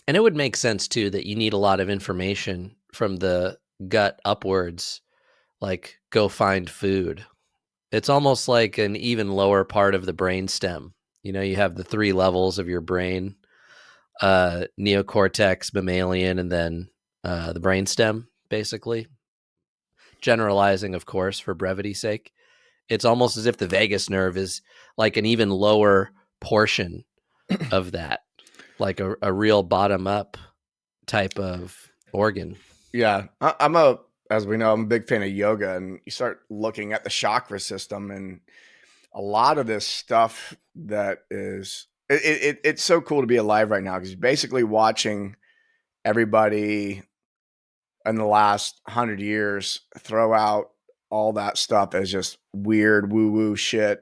And it would make sense too that you need a lot of information from the gut upwards, like go find food. It's almost like an even lower part of the brain stem. You have the three levels of your brain, neocortex, mammalian, and then the brainstem, basically. Generalizing, of course, for brevity's sake. It's almost as if the vagus nerve is like an even lower portion of that, like a real bottom up type of organ. Yeah. As we know, I'm a big fan of yoga, and you start looking at the chakra system, and a lot of this stuff that is, it's so cool to be alive right now, because you're basically watching everybody in the last 100 years throw out all that stuff as just weird woo woo shit.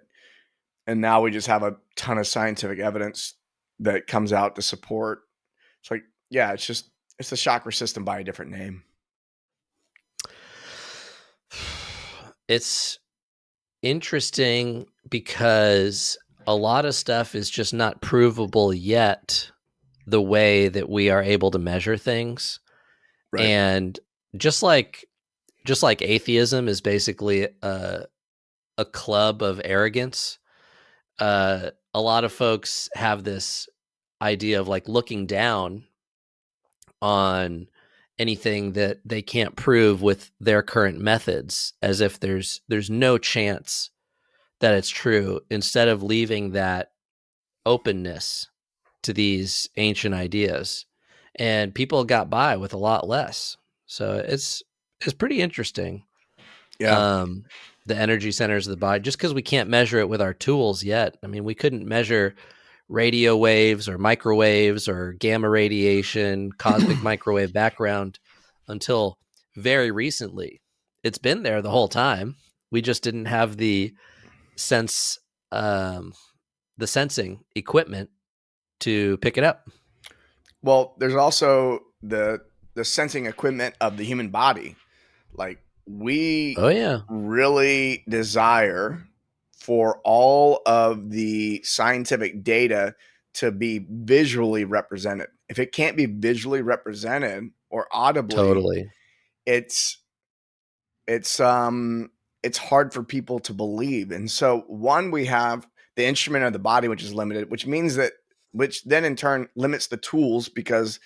And now we just have a ton of scientific evidence that comes out to support. It's like, yeah, it's the chakra system by a different name. It's interesting because a lot of stuff is just not provable yet the way that we are able to measure things. Right. And just like atheism is basically a club of arrogance, a lot of folks have this idea of like looking down on anything that they can't prove with their current methods, as if there's no chance that it's true, instead of leaving that openness to these ancient ideas. And people got by with a lot less. So is pretty interesting. Yeah. Um, the energy centers of the body, just because we can't measure it with our tools yet. I mean, we couldn't measure radio waves or microwaves or gamma radiation, cosmic microwave background until very recently. It's been there the whole time. We just didn't have sense, um, the sensing equipment to pick it up. Well, there's also the sensing equipment of the human body. Like we Oh yeah, really desire for all of the scientific data to be visually represented. If it can't be visually represented or audibly, totally. it's it's um it's hard for people to believe. And so one, we have the instrument of the body, which is limited, which then in turn limits the tools, because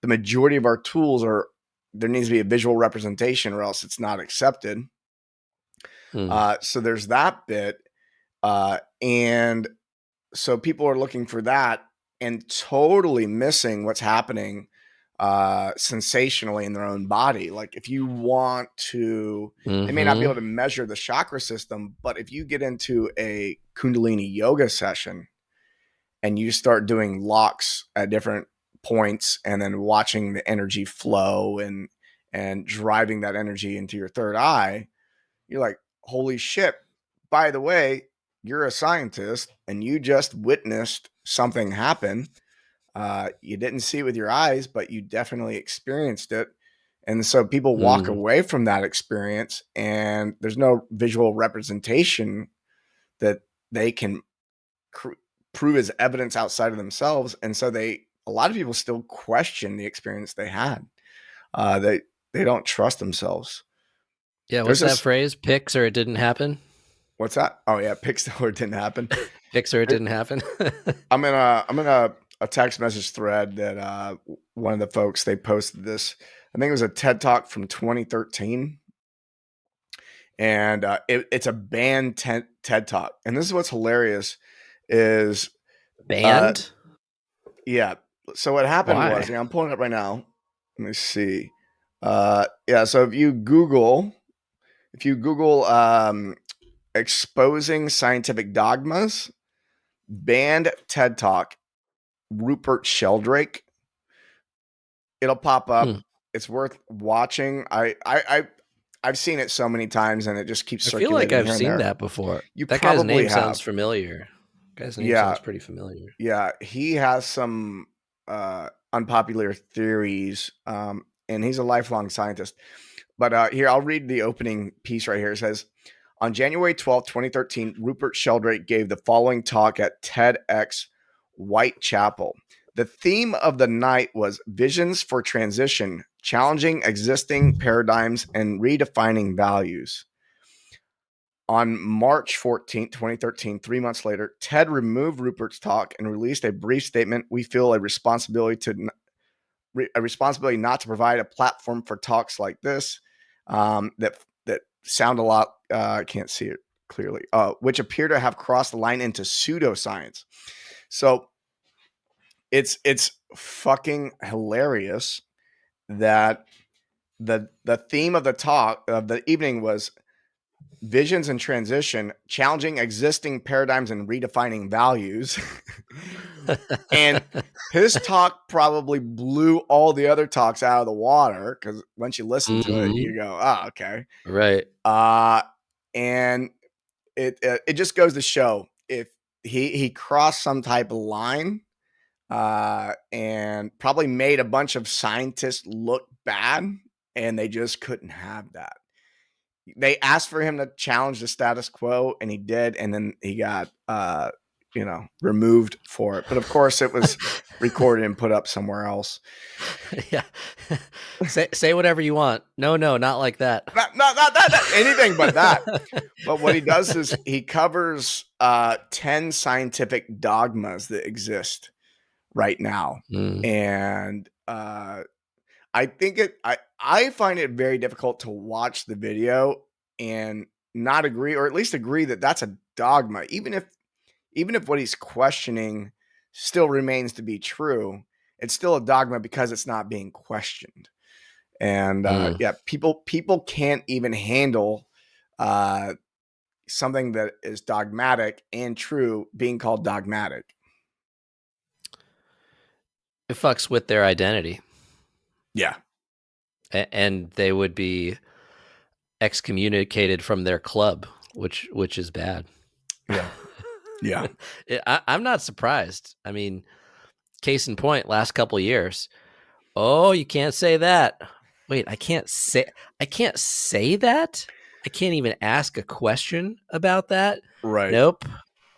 the majority of our tools are, there needs to be a visual representation or else it's not accepted. Hmm. So there's that bit. And so people are looking for that and totally missing what's happening sensationally in their own body. Like if you want to, they may not be Mm-hmm. able to measure the chakra system, but if you get into a Kundalini yoga session and you start doing locks at different points and then watching the energy flow and driving that energy into your third eye, you're like, holy shit. By the way, you're a scientist and you just witnessed something happen. You didn't see it with your eyes, but you definitely experienced it. And so people walk Mm. away from that experience and there's no visual representation that they can cr- prove as evidence outside of themselves. And so a lot of people still question the experience they had. They don't trust themselves. Yeah, There's what's that this, phrase? Pix or it didn't happen? what's that? Oh yeah, Pixel didn't happen. Pix or it didn't happen. I'm in a text message thread that one of the folks, they posted this. I think it was a TED Talk from 2013, and it's a banned TED Talk. And this is what's hilarious is, uh, Banned? yeah. So what happened was, Why? yeah, I'm pulling it up right now. Let me see. Yeah. So if you Google exposing scientific dogmas, banned TED Talk, Rupert Sheldrake, it'll pop up. Hmm. It's worth watching. I've seen it so many times, and it just keeps I feel like circulating I've here and seen there. that before. You That guy's probably name sounds have. familiar. Guy's name Yeah, sounds pretty familiar. yeah. He has some unpopular theories, and he's a lifelong scientist. But here, I'll read the opening piece right here. It says, on January 12th, 2013, Rupert Sheldrake gave the following talk at TEDx Whitechapel. The theme of the night was Visions for Transition, Challenging Existing Paradigms and Redefining Values. On March 14th, 2013, 3 months later, TED removed Rupert's talk and released a brief statement. We feel a responsibility not to provide a platform for talks like this that sound a lot. I can't see it clearly. Which appear to have crossed the line into pseudoscience. So it's fucking hilarious that the theme of the talk of the evening was visions and transition, challenging existing paradigms and redefining values. And his talk probably blew all the other talks out of the water, because once you listen to it, Hmm. you go, "Oh, okay." Right. Uh, and it just goes to show, if he crossed some type of line, and probably made a bunch of scientists look bad, and they just couldn't have that. They asked for him to challenge the status quo, and he did, and then he got removed for it. But of course, it was recorded and put up somewhere else. Yeah. Say whatever you want. No, no, not like that. Not anything but that. But what he does is he covers 10 scientific dogmas that exist right now. Mm. And I think I find it very difficult to watch the video and not agree, or at least agree that that's a dogma, even if what he's questioning still remains to be true. It's still a dogma because it's not being questioned. And Mm. yeah, people can't even handle uh, something that is dogmatic and true being called dogmatic. It fucks with their identity, Yeah, and they would be excommunicated from their club, which is bad. yeah, yeah. I'm not surprised. I mean, case in point, last couple of years. Oh, you can't say that. Wait, I can't say that? I can't even ask a question about that? Right. Nope.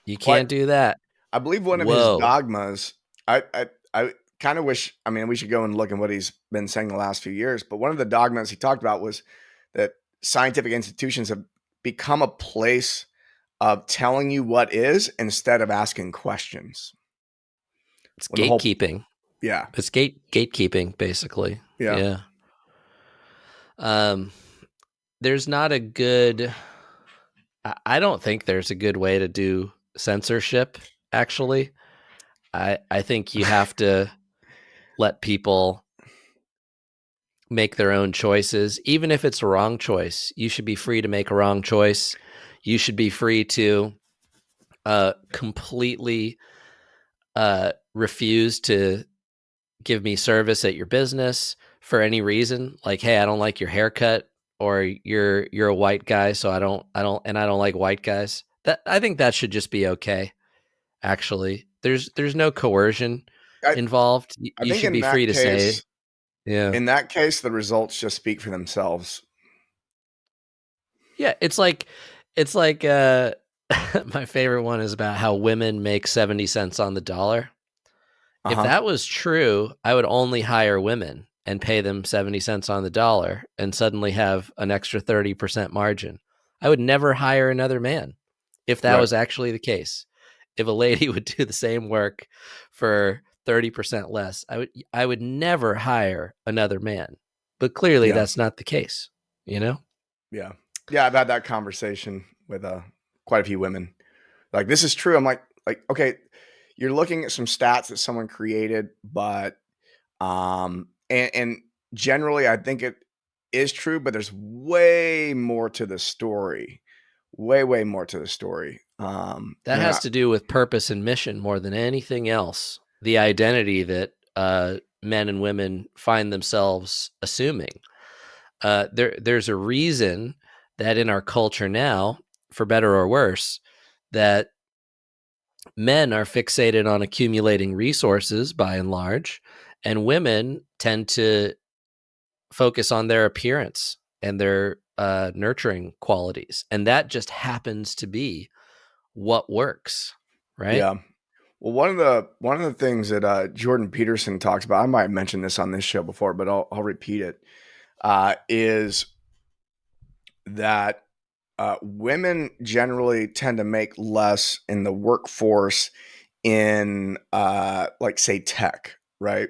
You Well, can't do that. I believe one of his Whoa. dogmas. I kind of wish. I mean, we should go and look at what he's been saying the last few years. But one of the dogmas he talked about was that scientific institutions have become a place of telling you what is instead of asking questions. It's When the whole gatekeeping. yeah, It's gatekeeping basically. yeah, Yeah. Um there's not a good I don't think there's a good way to do censorship actually. I think you have to let people make their own choices. Even if it's a wrong choice, you should be free to make a wrong choice. You should be free to completely refuse to give me service at your business for any reason. Like, hey, I don't like your haircut, or you're a white guy, so I don't like white guys. That I think that should just be okay. Actually, there's no coercion I involved. I You think should be free to say, yeah. in that case, the results just speak for themselves. Yeah, it's like my favorite one is about how women make 70 cents on the dollar. Uh If huh. that was true, I would only hire women and pay them 70 cents on the dollar and suddenly have an extra 30% margin. I would never hire another man if that Right. was actually the case. If a lady would do the same work for 30% less, I would never hire another man. But clearly Yeah. that's not the case, you know? Yeah. Yeah. I've had that conversation with quite a few women. Like, this is true. I'm like, okay, you're looking at some stats that someone created, but and generally I think it is true, but there's way more to the story. Way more to the story. That And has to do with purpose and mission more than anything else. The identity that men and women find themselves assuming. There's a reason that in our culture now, for better or worse, that men are fixated on accumulating resources by and large, and women tend to focus on their appearance and their nurturing qualities. And that just happens to be what works, right? yeah. Well, one of the things that Jordan Peterson talks about, I might have mentioned this on this show before, but I'll repeat it, is that women generally tend to make less in the workforce in, like, say, tech, right?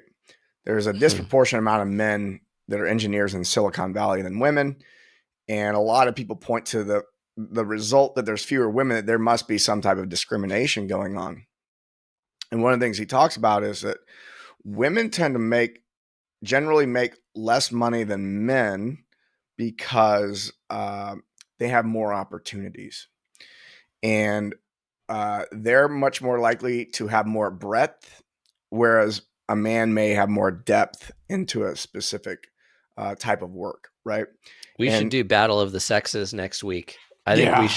There's a Mhm. disproportionate amount of men that are engineers in Silicon Valley than women, and a lot of people point to the result that there's fewer women, that there must be some type of discrimination going on. And one of the things he talks about is that women tend to generally make less money than men because they have more opportunities, and they're much more likely to have more breadth, whereas a man may have more depth into a specific type of work, right? We should And do Battle of the Sexes next week. yeah,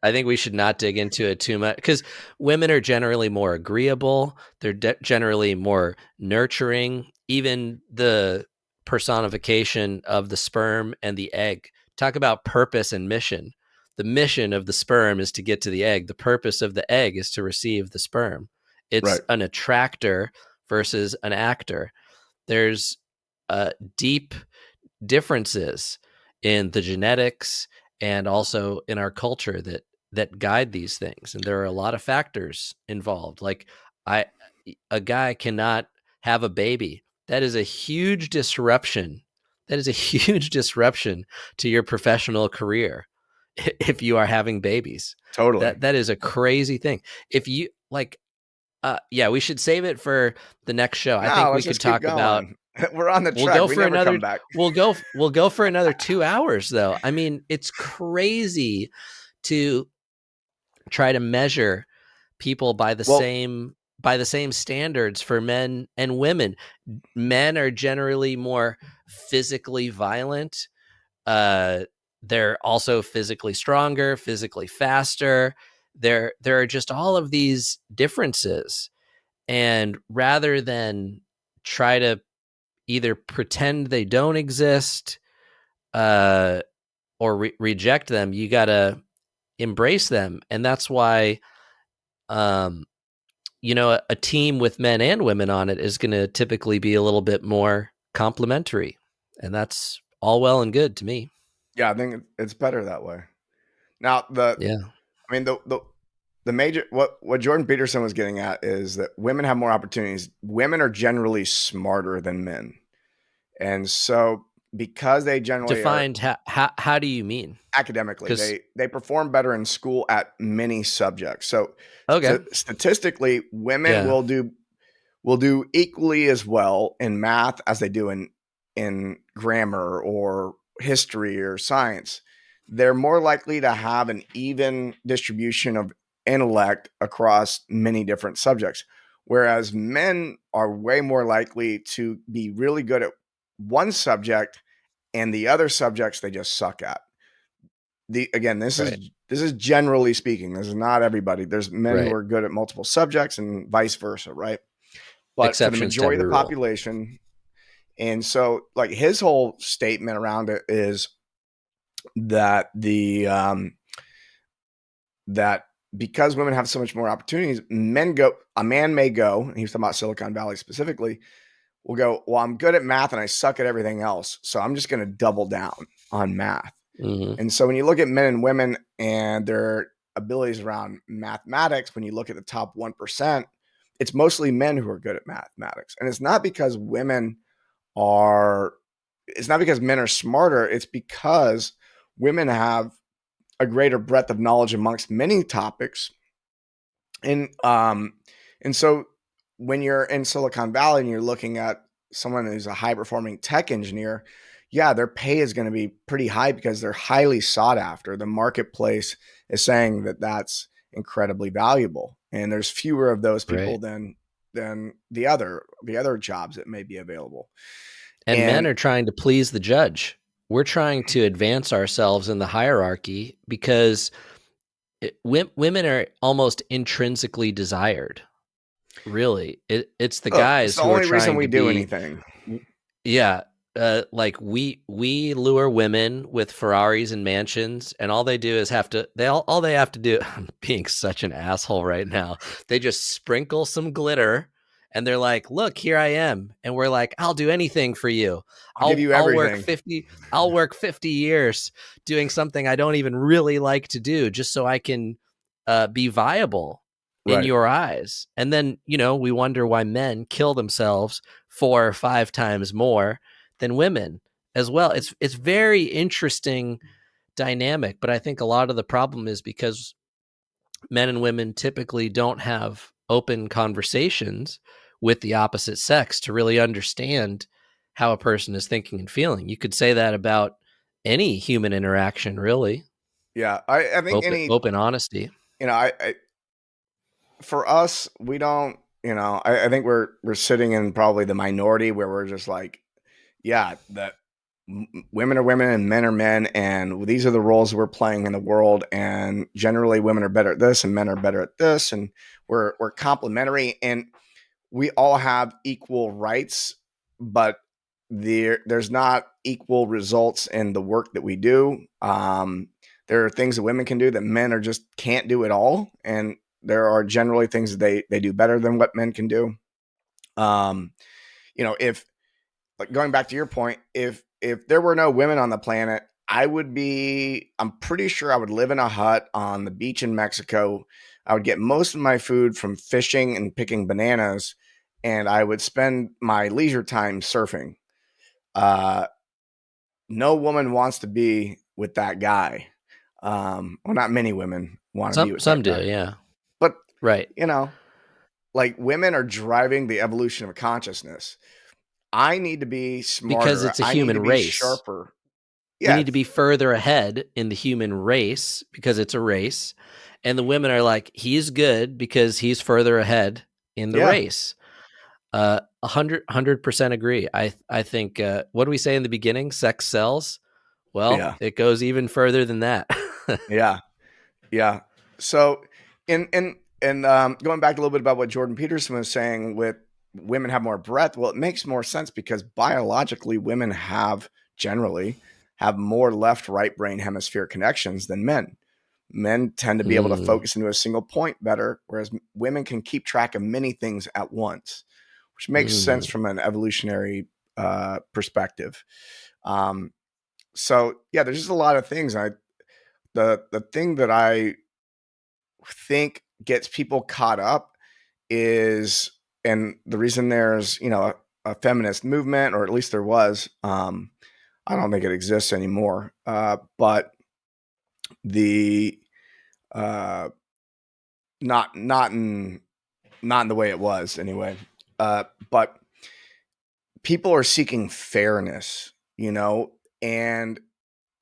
I think we should not dig into it too much because women are generally more agreeable. They're generally more nurturing. Even the personification of the sperm and the egg. Talk about purpose and mission. The mission of the sperm is to get to the egg. The purpose of the egg is to receive the sperm. It's right, an attractor versus an actor. There's a deep differences in the genetics and also in our culture that guide these things, and there are a lot of factors involved. Like, I a guy cannot have a baby. That is a huge disruption. That is a huge disruption to your professional career if you are having babies. totally. That is a crazy thing. If you like, yeah, we should save it for the next show. I No, think we let's could just keep talk about going. We're on the We'll track. go We for never another come back. we'll go for another 2 hours though. I mean, it's crazy to try to measure people Well, by the same standards for men and women. Men are generally more physically violent. Uh, they're also physically stronger, physically faster. There are just all of these differences, and rather than try to either pretend they don't exist, uh, or reject them, you gotta embrace them, and that's why um, a team with men and women on it is going to typically be a little bit more complementary. And that's all well and good to me. yeah, I think it's better that way. Now, Yeah. I mean, the major what Jordan Peterson was getting at is that women have more opportunities. Women are generally smarter than men, and so because they generally are Defined, how do you mean? academically, Because, they perform better in school at many subjects. So okay. statistically, women Yeah. will do equally as well in math as they do in grammar or history or science. They're more likely to have an even distribution of intellect across many different subjects, whereas men are way more likely to be really good at one subject and the other subjects they just suck at. The Again, Right. this is generally speaking. This is not everybody. There's men who Right. are good at multiple subjects and vice versa, right? But for the Exceptions to majority of every the rule. population, and so like his whole statement around it is that that because women have so much more opportunities, a man may go, and he was talking about Silicon Valley specifically, will go, well, I'm good at math and I suck at everything else, so I'm just going to double down on math. Hmm. And so when you look at men and women and their abilities around mathematics, when you look at the top 1%, it's mostly men who are good at mathematics. And are it's not because men are smarter, it's because women have a greater breadth of knowledge amongst many topics. And so when you're in Silicon Valley and you're looking at someone who's a high performing tech engineer, yeah, their pay is going to be pretty high because they're highly sought after. The marketplace is saying that that's incredibly valuable, and there's fewer of those people Right. than the other jobs that may be available. And men And are trying to please the judge. We're trying to advance ourselves in the hierarchy because women are almost intrinsically desired. Really, it's the look, it's guys the who are only reason trying we to do be. anything. Yeah, like we lure women with Ferraris and mansions, and all they do is all they have to do. I'm being such an asshole right now. They just sprinkle some glitter, and they're like, "Look, here I am," and we're like, "I'll do anything for you. I'll give you I'll work everything. 50. I'll work 50 years doing something I don't even really like to do, just so I can be viable in Right. your eyes." And then we wonder why men kill themselves 4 or 5 times more than women as well. It's very interesting dynamic, but I think a lot of the problem is because men and women typically don't have open conversations with the opposite sex to really understand how a person is thinking and feeling. You could say that about any human interaction, really. Yeah. I think Open honesty. I for us, we don't, I think we're sitting in probably the minority where we're just like, yeah, that women are women and men are men, and these are the roles we're playing in the world. And generally, women are better at this, and men are better at this, and we're complementary, and we all have equal rights, but there's not equal results in the work that we do. There are things that women can do that men are just can't do at all, and there are generally things that they do better than what men can do. Um, if like going back to your point, if there were no women on the planet, I'm pretty sure I would live in a hut on the beach in Mexico. I would get most of my food from fishing and picking bananas, and I would spend my leisure time surfing. Uh, no woman wants to be with that guy. Well, not many women want to be with Some that do, guy, yeah. but Right. you know, like women are driving the evolution of consciousness. I need to be because smarter. it's a I need to human be race. sharper. We need to Yes. be further ahead in the human race because it's a race. And the women are like, he's good because he's further ahead in the Yeah. race. 100% agree. I think, what do we say in the beginning? Sex sells. Well, Yeah. it goes even further than that. Yeah. Yeah. So, going back a little bit about what Jordan Peterson was saying with women have more breadth. Well, it makes more sense because biologically, women generally have more left right brain hemisphere connections than men. Men tend to be able to Mm, focus into a single point better, whereas women can keep track of many things at once, which makes sense mm. from an evolutionary perspective. Um, so yeah, there's just a lot of things. The thing that I think gets people caught up is, and the reason there's a feminist movement, or at least there was. I don't think it exists anymore, but the uh, not in the way it was anyway. But people are seeking fairness, and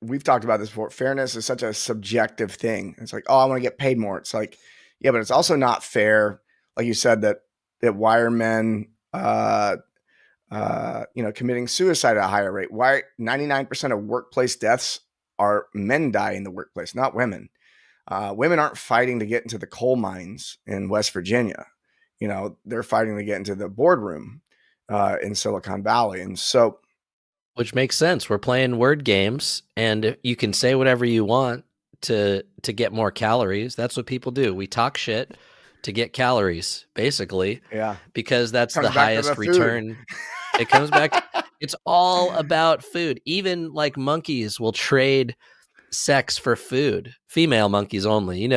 we've talked about this before. Fairness is such a subjective thing. It's like, oh, I want to get paid more. It's like, yeah, but it's also not fair, like you said, that why are men, committing suicide at a higher rate? Why 99% of workplace deaths are men die in the workplace, not women. Women aren't fighting to get into the coal mines in West Virginia. They're fighting to get into the boardroom in Silicon Valley, and so Which makes sense. We're playing word games, and you can say whatever you want to get more calories. That's what people do. We talk shit to get calories, basically, yeah, because that's the comes back to the highest food. return. It comes back to it's all about food. Even like monkeys will trade sex for food. Female monkeys only.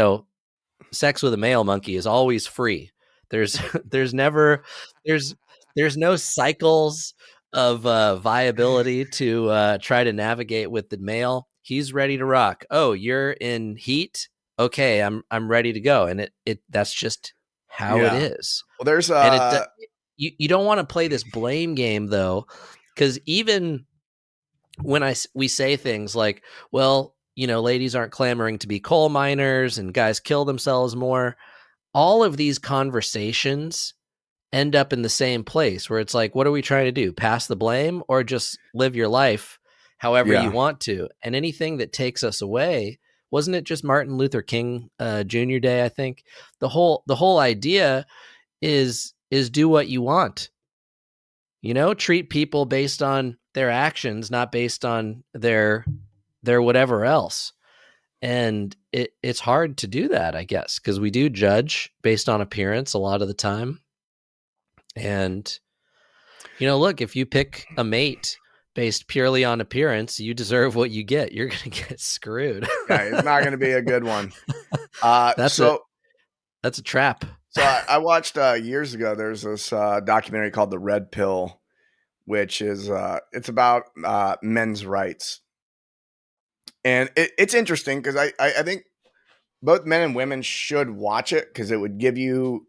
Sex with a male monkey is always free. There's there's never there's there's no cycles of viability to try to navigate with the male. He's ready to rock. Oh, you're in heat. Okay, I'm ready to go, and it that's just how it Yeah. is. Well, there's And you don't want to play this blame game though, because even when we say things like, well, ladies aren't clamoring to be coal miners and guys kill themselves more, all of these conversations end up in the same place where it's like, what are we trying to do? Pass the blame or just live your life however you yeah, want to? And anything that takes us away, wasn't it just Martin Luther King Jr. Day? I think the whole idea is do what you want. Treat people based on their actions, not based on their whatever else. And it's hard to do that, I guess, because we do judge based on appearance a lot of the time. And look, if you pick a mate based purely on appearance, you deserve what you get. You're gonna get screwed. yeah, it's not going to be a good one. Uh, that's a so that's a trap. I watched years ago. There's this documentary called The Red Pill, which is it's about men's rights, and it's interesting because I think both men and women should watch it because it would give you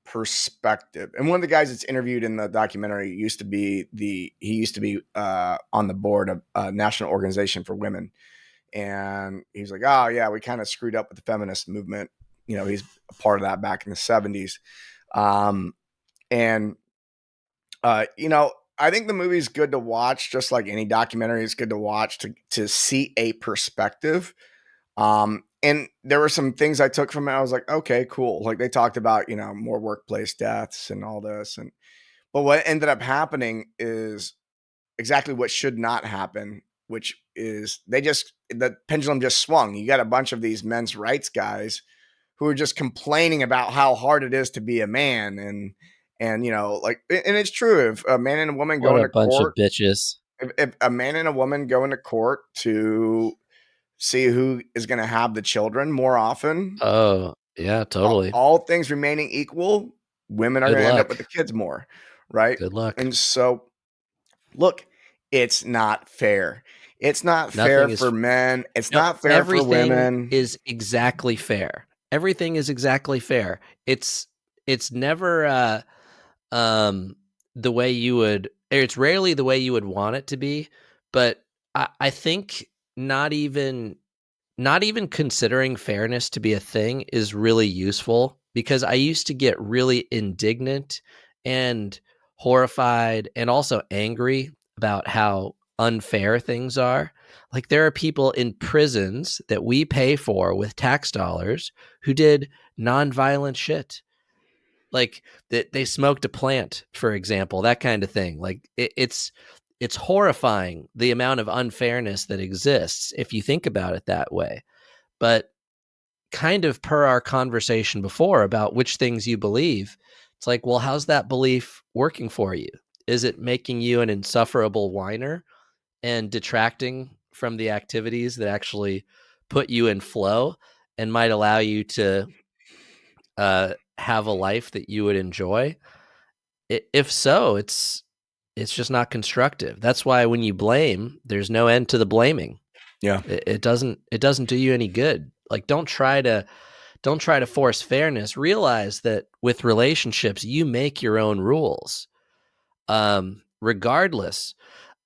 perspective. And one of the guys that's interviewed in the documentary used to be on the board of a national organization for women, and he's like, oh yeah, we kind of screwed up with the feminist movement. He's a part of that back in the 70s. And I think the movie's good to watch, just like any documentary is good to watch to see a perspective. And there were some things I took from it. I was like, okay, cool. Like they talked about, more workplace deaths and all this. But what ended up happening is exactly what should not happen, which is the pendulum just swung. You got a bunch of these men's rights guys who are just complaining about how hard it is to be a man, and like, and it's true. If a man and a woman go What a into bunch of court, bitches. if a man and a woman go into court to see who is going to have the children more often, Oh, yeah, totally. all things remaining equal, women are Good going to end up with luck. the kids more, right? Good luck. And so, look, it's not fair. It's not fair Nothing for is men. It's no, not fair for everything women. is exactly fair. Everything is exactly fair. It's never um the way you would it's rarely the way you would want it to be, but I think not even not even considering fairness to be a thing is really useful, because I used to get really indignant and horrified and also angry about how unfair things are. Like, there are people in prisons that we pay for with tax dollars who did nonviolent shit. Like, that they smoked a plant, for example, that kind of thing. Like, it's horrifying the amount of unfairness that exists if you think about it that way. But kind of per our conversation before about which things you believe, it's like, well, how's that belief working for you? Is it making you an insufferable whiner and detracting from the activities that actually put you in flow and might allow you to have a life that you would enjoy? If so, it's just not constructive. That's why when you blame, there's no end to the blaming. Yeah. It doesn't do you any good. Like, don't try to force fairness. Realize that with relationships, you make your own rules, regardless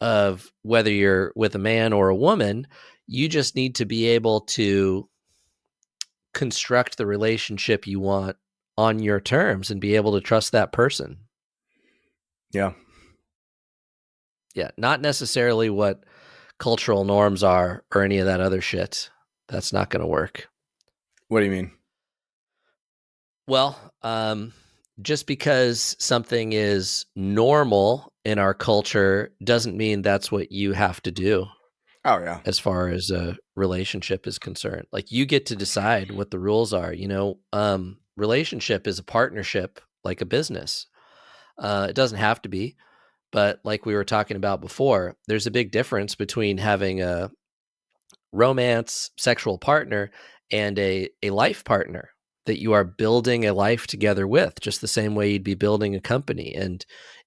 of whether you're with a man or a woman. You just need to be able to construct the relationship you want on your terms and be able to trust that person. Yeah. Yeah, not necessarily what cultural norms are or any of that other shit. That's not going to work. What do you mean? Well, just because something is normal in our culture doesn't mean that's what you have to do Oh yeah. as far as a relationship is concerned. Like, you get to decide what the rules are. Relationship is a partnership, like a business. It doesn't have to be, but like we were talking about before, there's a big difference between having a romance sexual partner and a life partner that you are building a life together with, just the same way you'd be building a company. And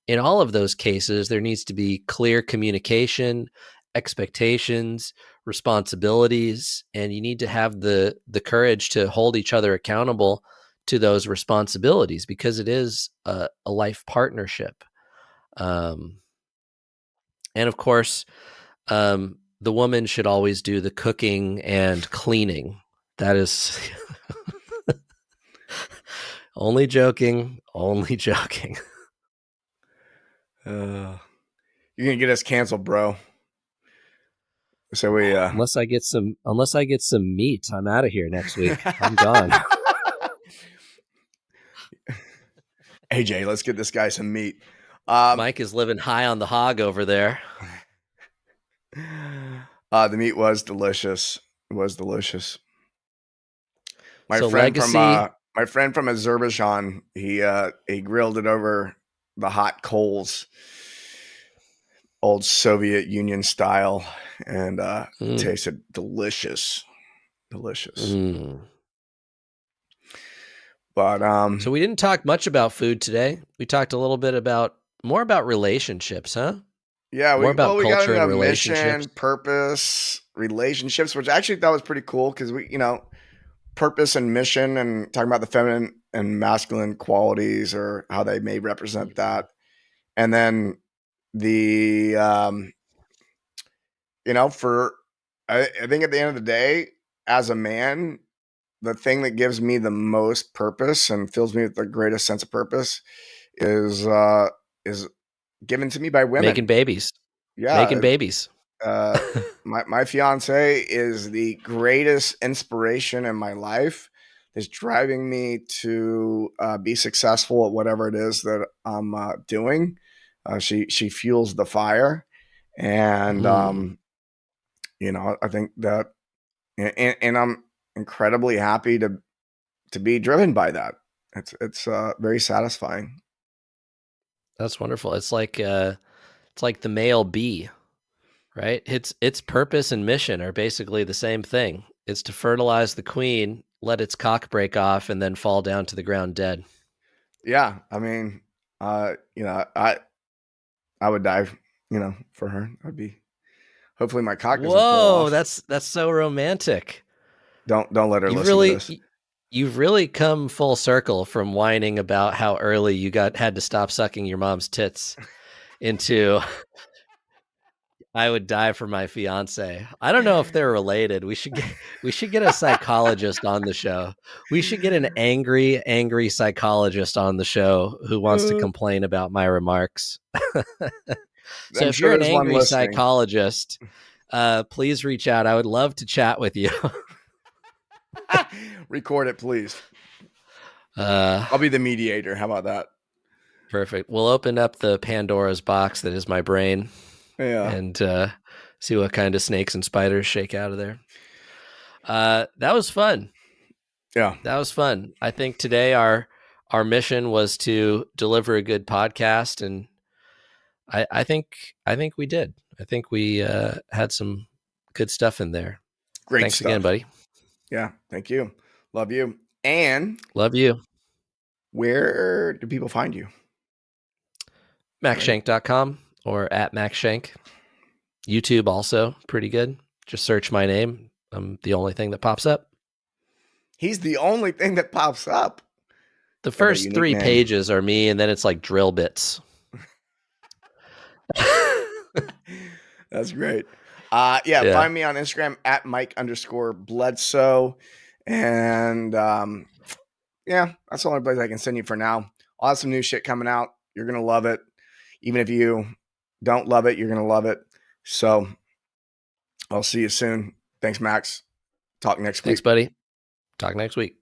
in all of those cases, there needs to be clear communication, expectations, responsibilities, and you need to have the courage to hold each other accountable to those responsibilities, because it is a life partnership. um, and of course, the woman should always do the cooking and cleaning. That is only joking, only joking. You're gonna get us canceled, bro. So we Unless I get some meat, I'm out of here next week. I'm gone. AJ, let's get this guy some meat. Um, Mike is living high on the hog over there. the meat was delicious. It was delicious. My So friend from legacy. my friend from Azerbaijan, he grilled it over the hot coals, old Soviet Union style, and Mm, tasted delicious, delicious. mm. But So we didn't talk much about food today. We talked a little bit about more about relationships, huh? yeah, More we about got culture and into relationships. mission, purpose, relationships, which I actually thought was pretty cool because we, purpose and mission, and talking about the feminine and masculine qualities or how they may represent Mhm. that, and then the for I think at the end of the day, as a man, the thing that gives me the most purpose and fills me with the greatest sense of purpose is given to me by Making women. babies. Making Yeah, babies. uh, my fiance is the greatest inspiration in my life. Is driving me to be successful at whatever it is that I'm doing. She fuels the fire, and Mm, I think that, and I'm incredibly happy to be driven by that. It's very satisfying. that's wonderful. It's like the male bee, right? Its purpose and mission are basically the same thing. It's to fertilize the queen, let its cock break off, and then fall down to the ground dead. Yeah, I mean, I would die, for her. I'd be. Hopefully, my cock doesn't fall Whoa, off. that's so romantic. Don't let her You've listen to really this. you've really come full circle from whining about how early you had to stop sucking your mom's tits into I would die for my fiance. I don't know if they're related. We should get a psychologist on the show. We should get an angry psychologist on the show who wants to complain about my remarks. So I'm if sure you're an there's one angry listening. psychologist, please reach out. I would love to chat with you. Record it, please. I'll be the mediator. How about that? Perfect. We'll open up the Pandora's box that is my brain Yeah. and see what kind of snakes and spiders shake out of there. That was fun. Yeah. That was fun. I think today our mission was to deliver a good podcast, and I think we did. I think we had some good stuff in there. Great Thanks again, stuff. buddy. Yeah. Thank you. Love you. And Love you. where do people find you? MaxShank.com or at MaxShank. YouTube also pretty good. Just search my name. I'm the only thing that pops up. He's the only thing that pops up. The first 3 pages are me, and then it's like drill bits. That's great. Yeah, find me on Instagram at Mike_Bledsoe. And yeah, that's the only place I can send you for now. I'll have some new shit coming out. You're going to love it. Even if you don't love it, you're going to love it. So I'll see you soon. Thanks, Max. Talk next week. Thanks, buddy. Talk next week.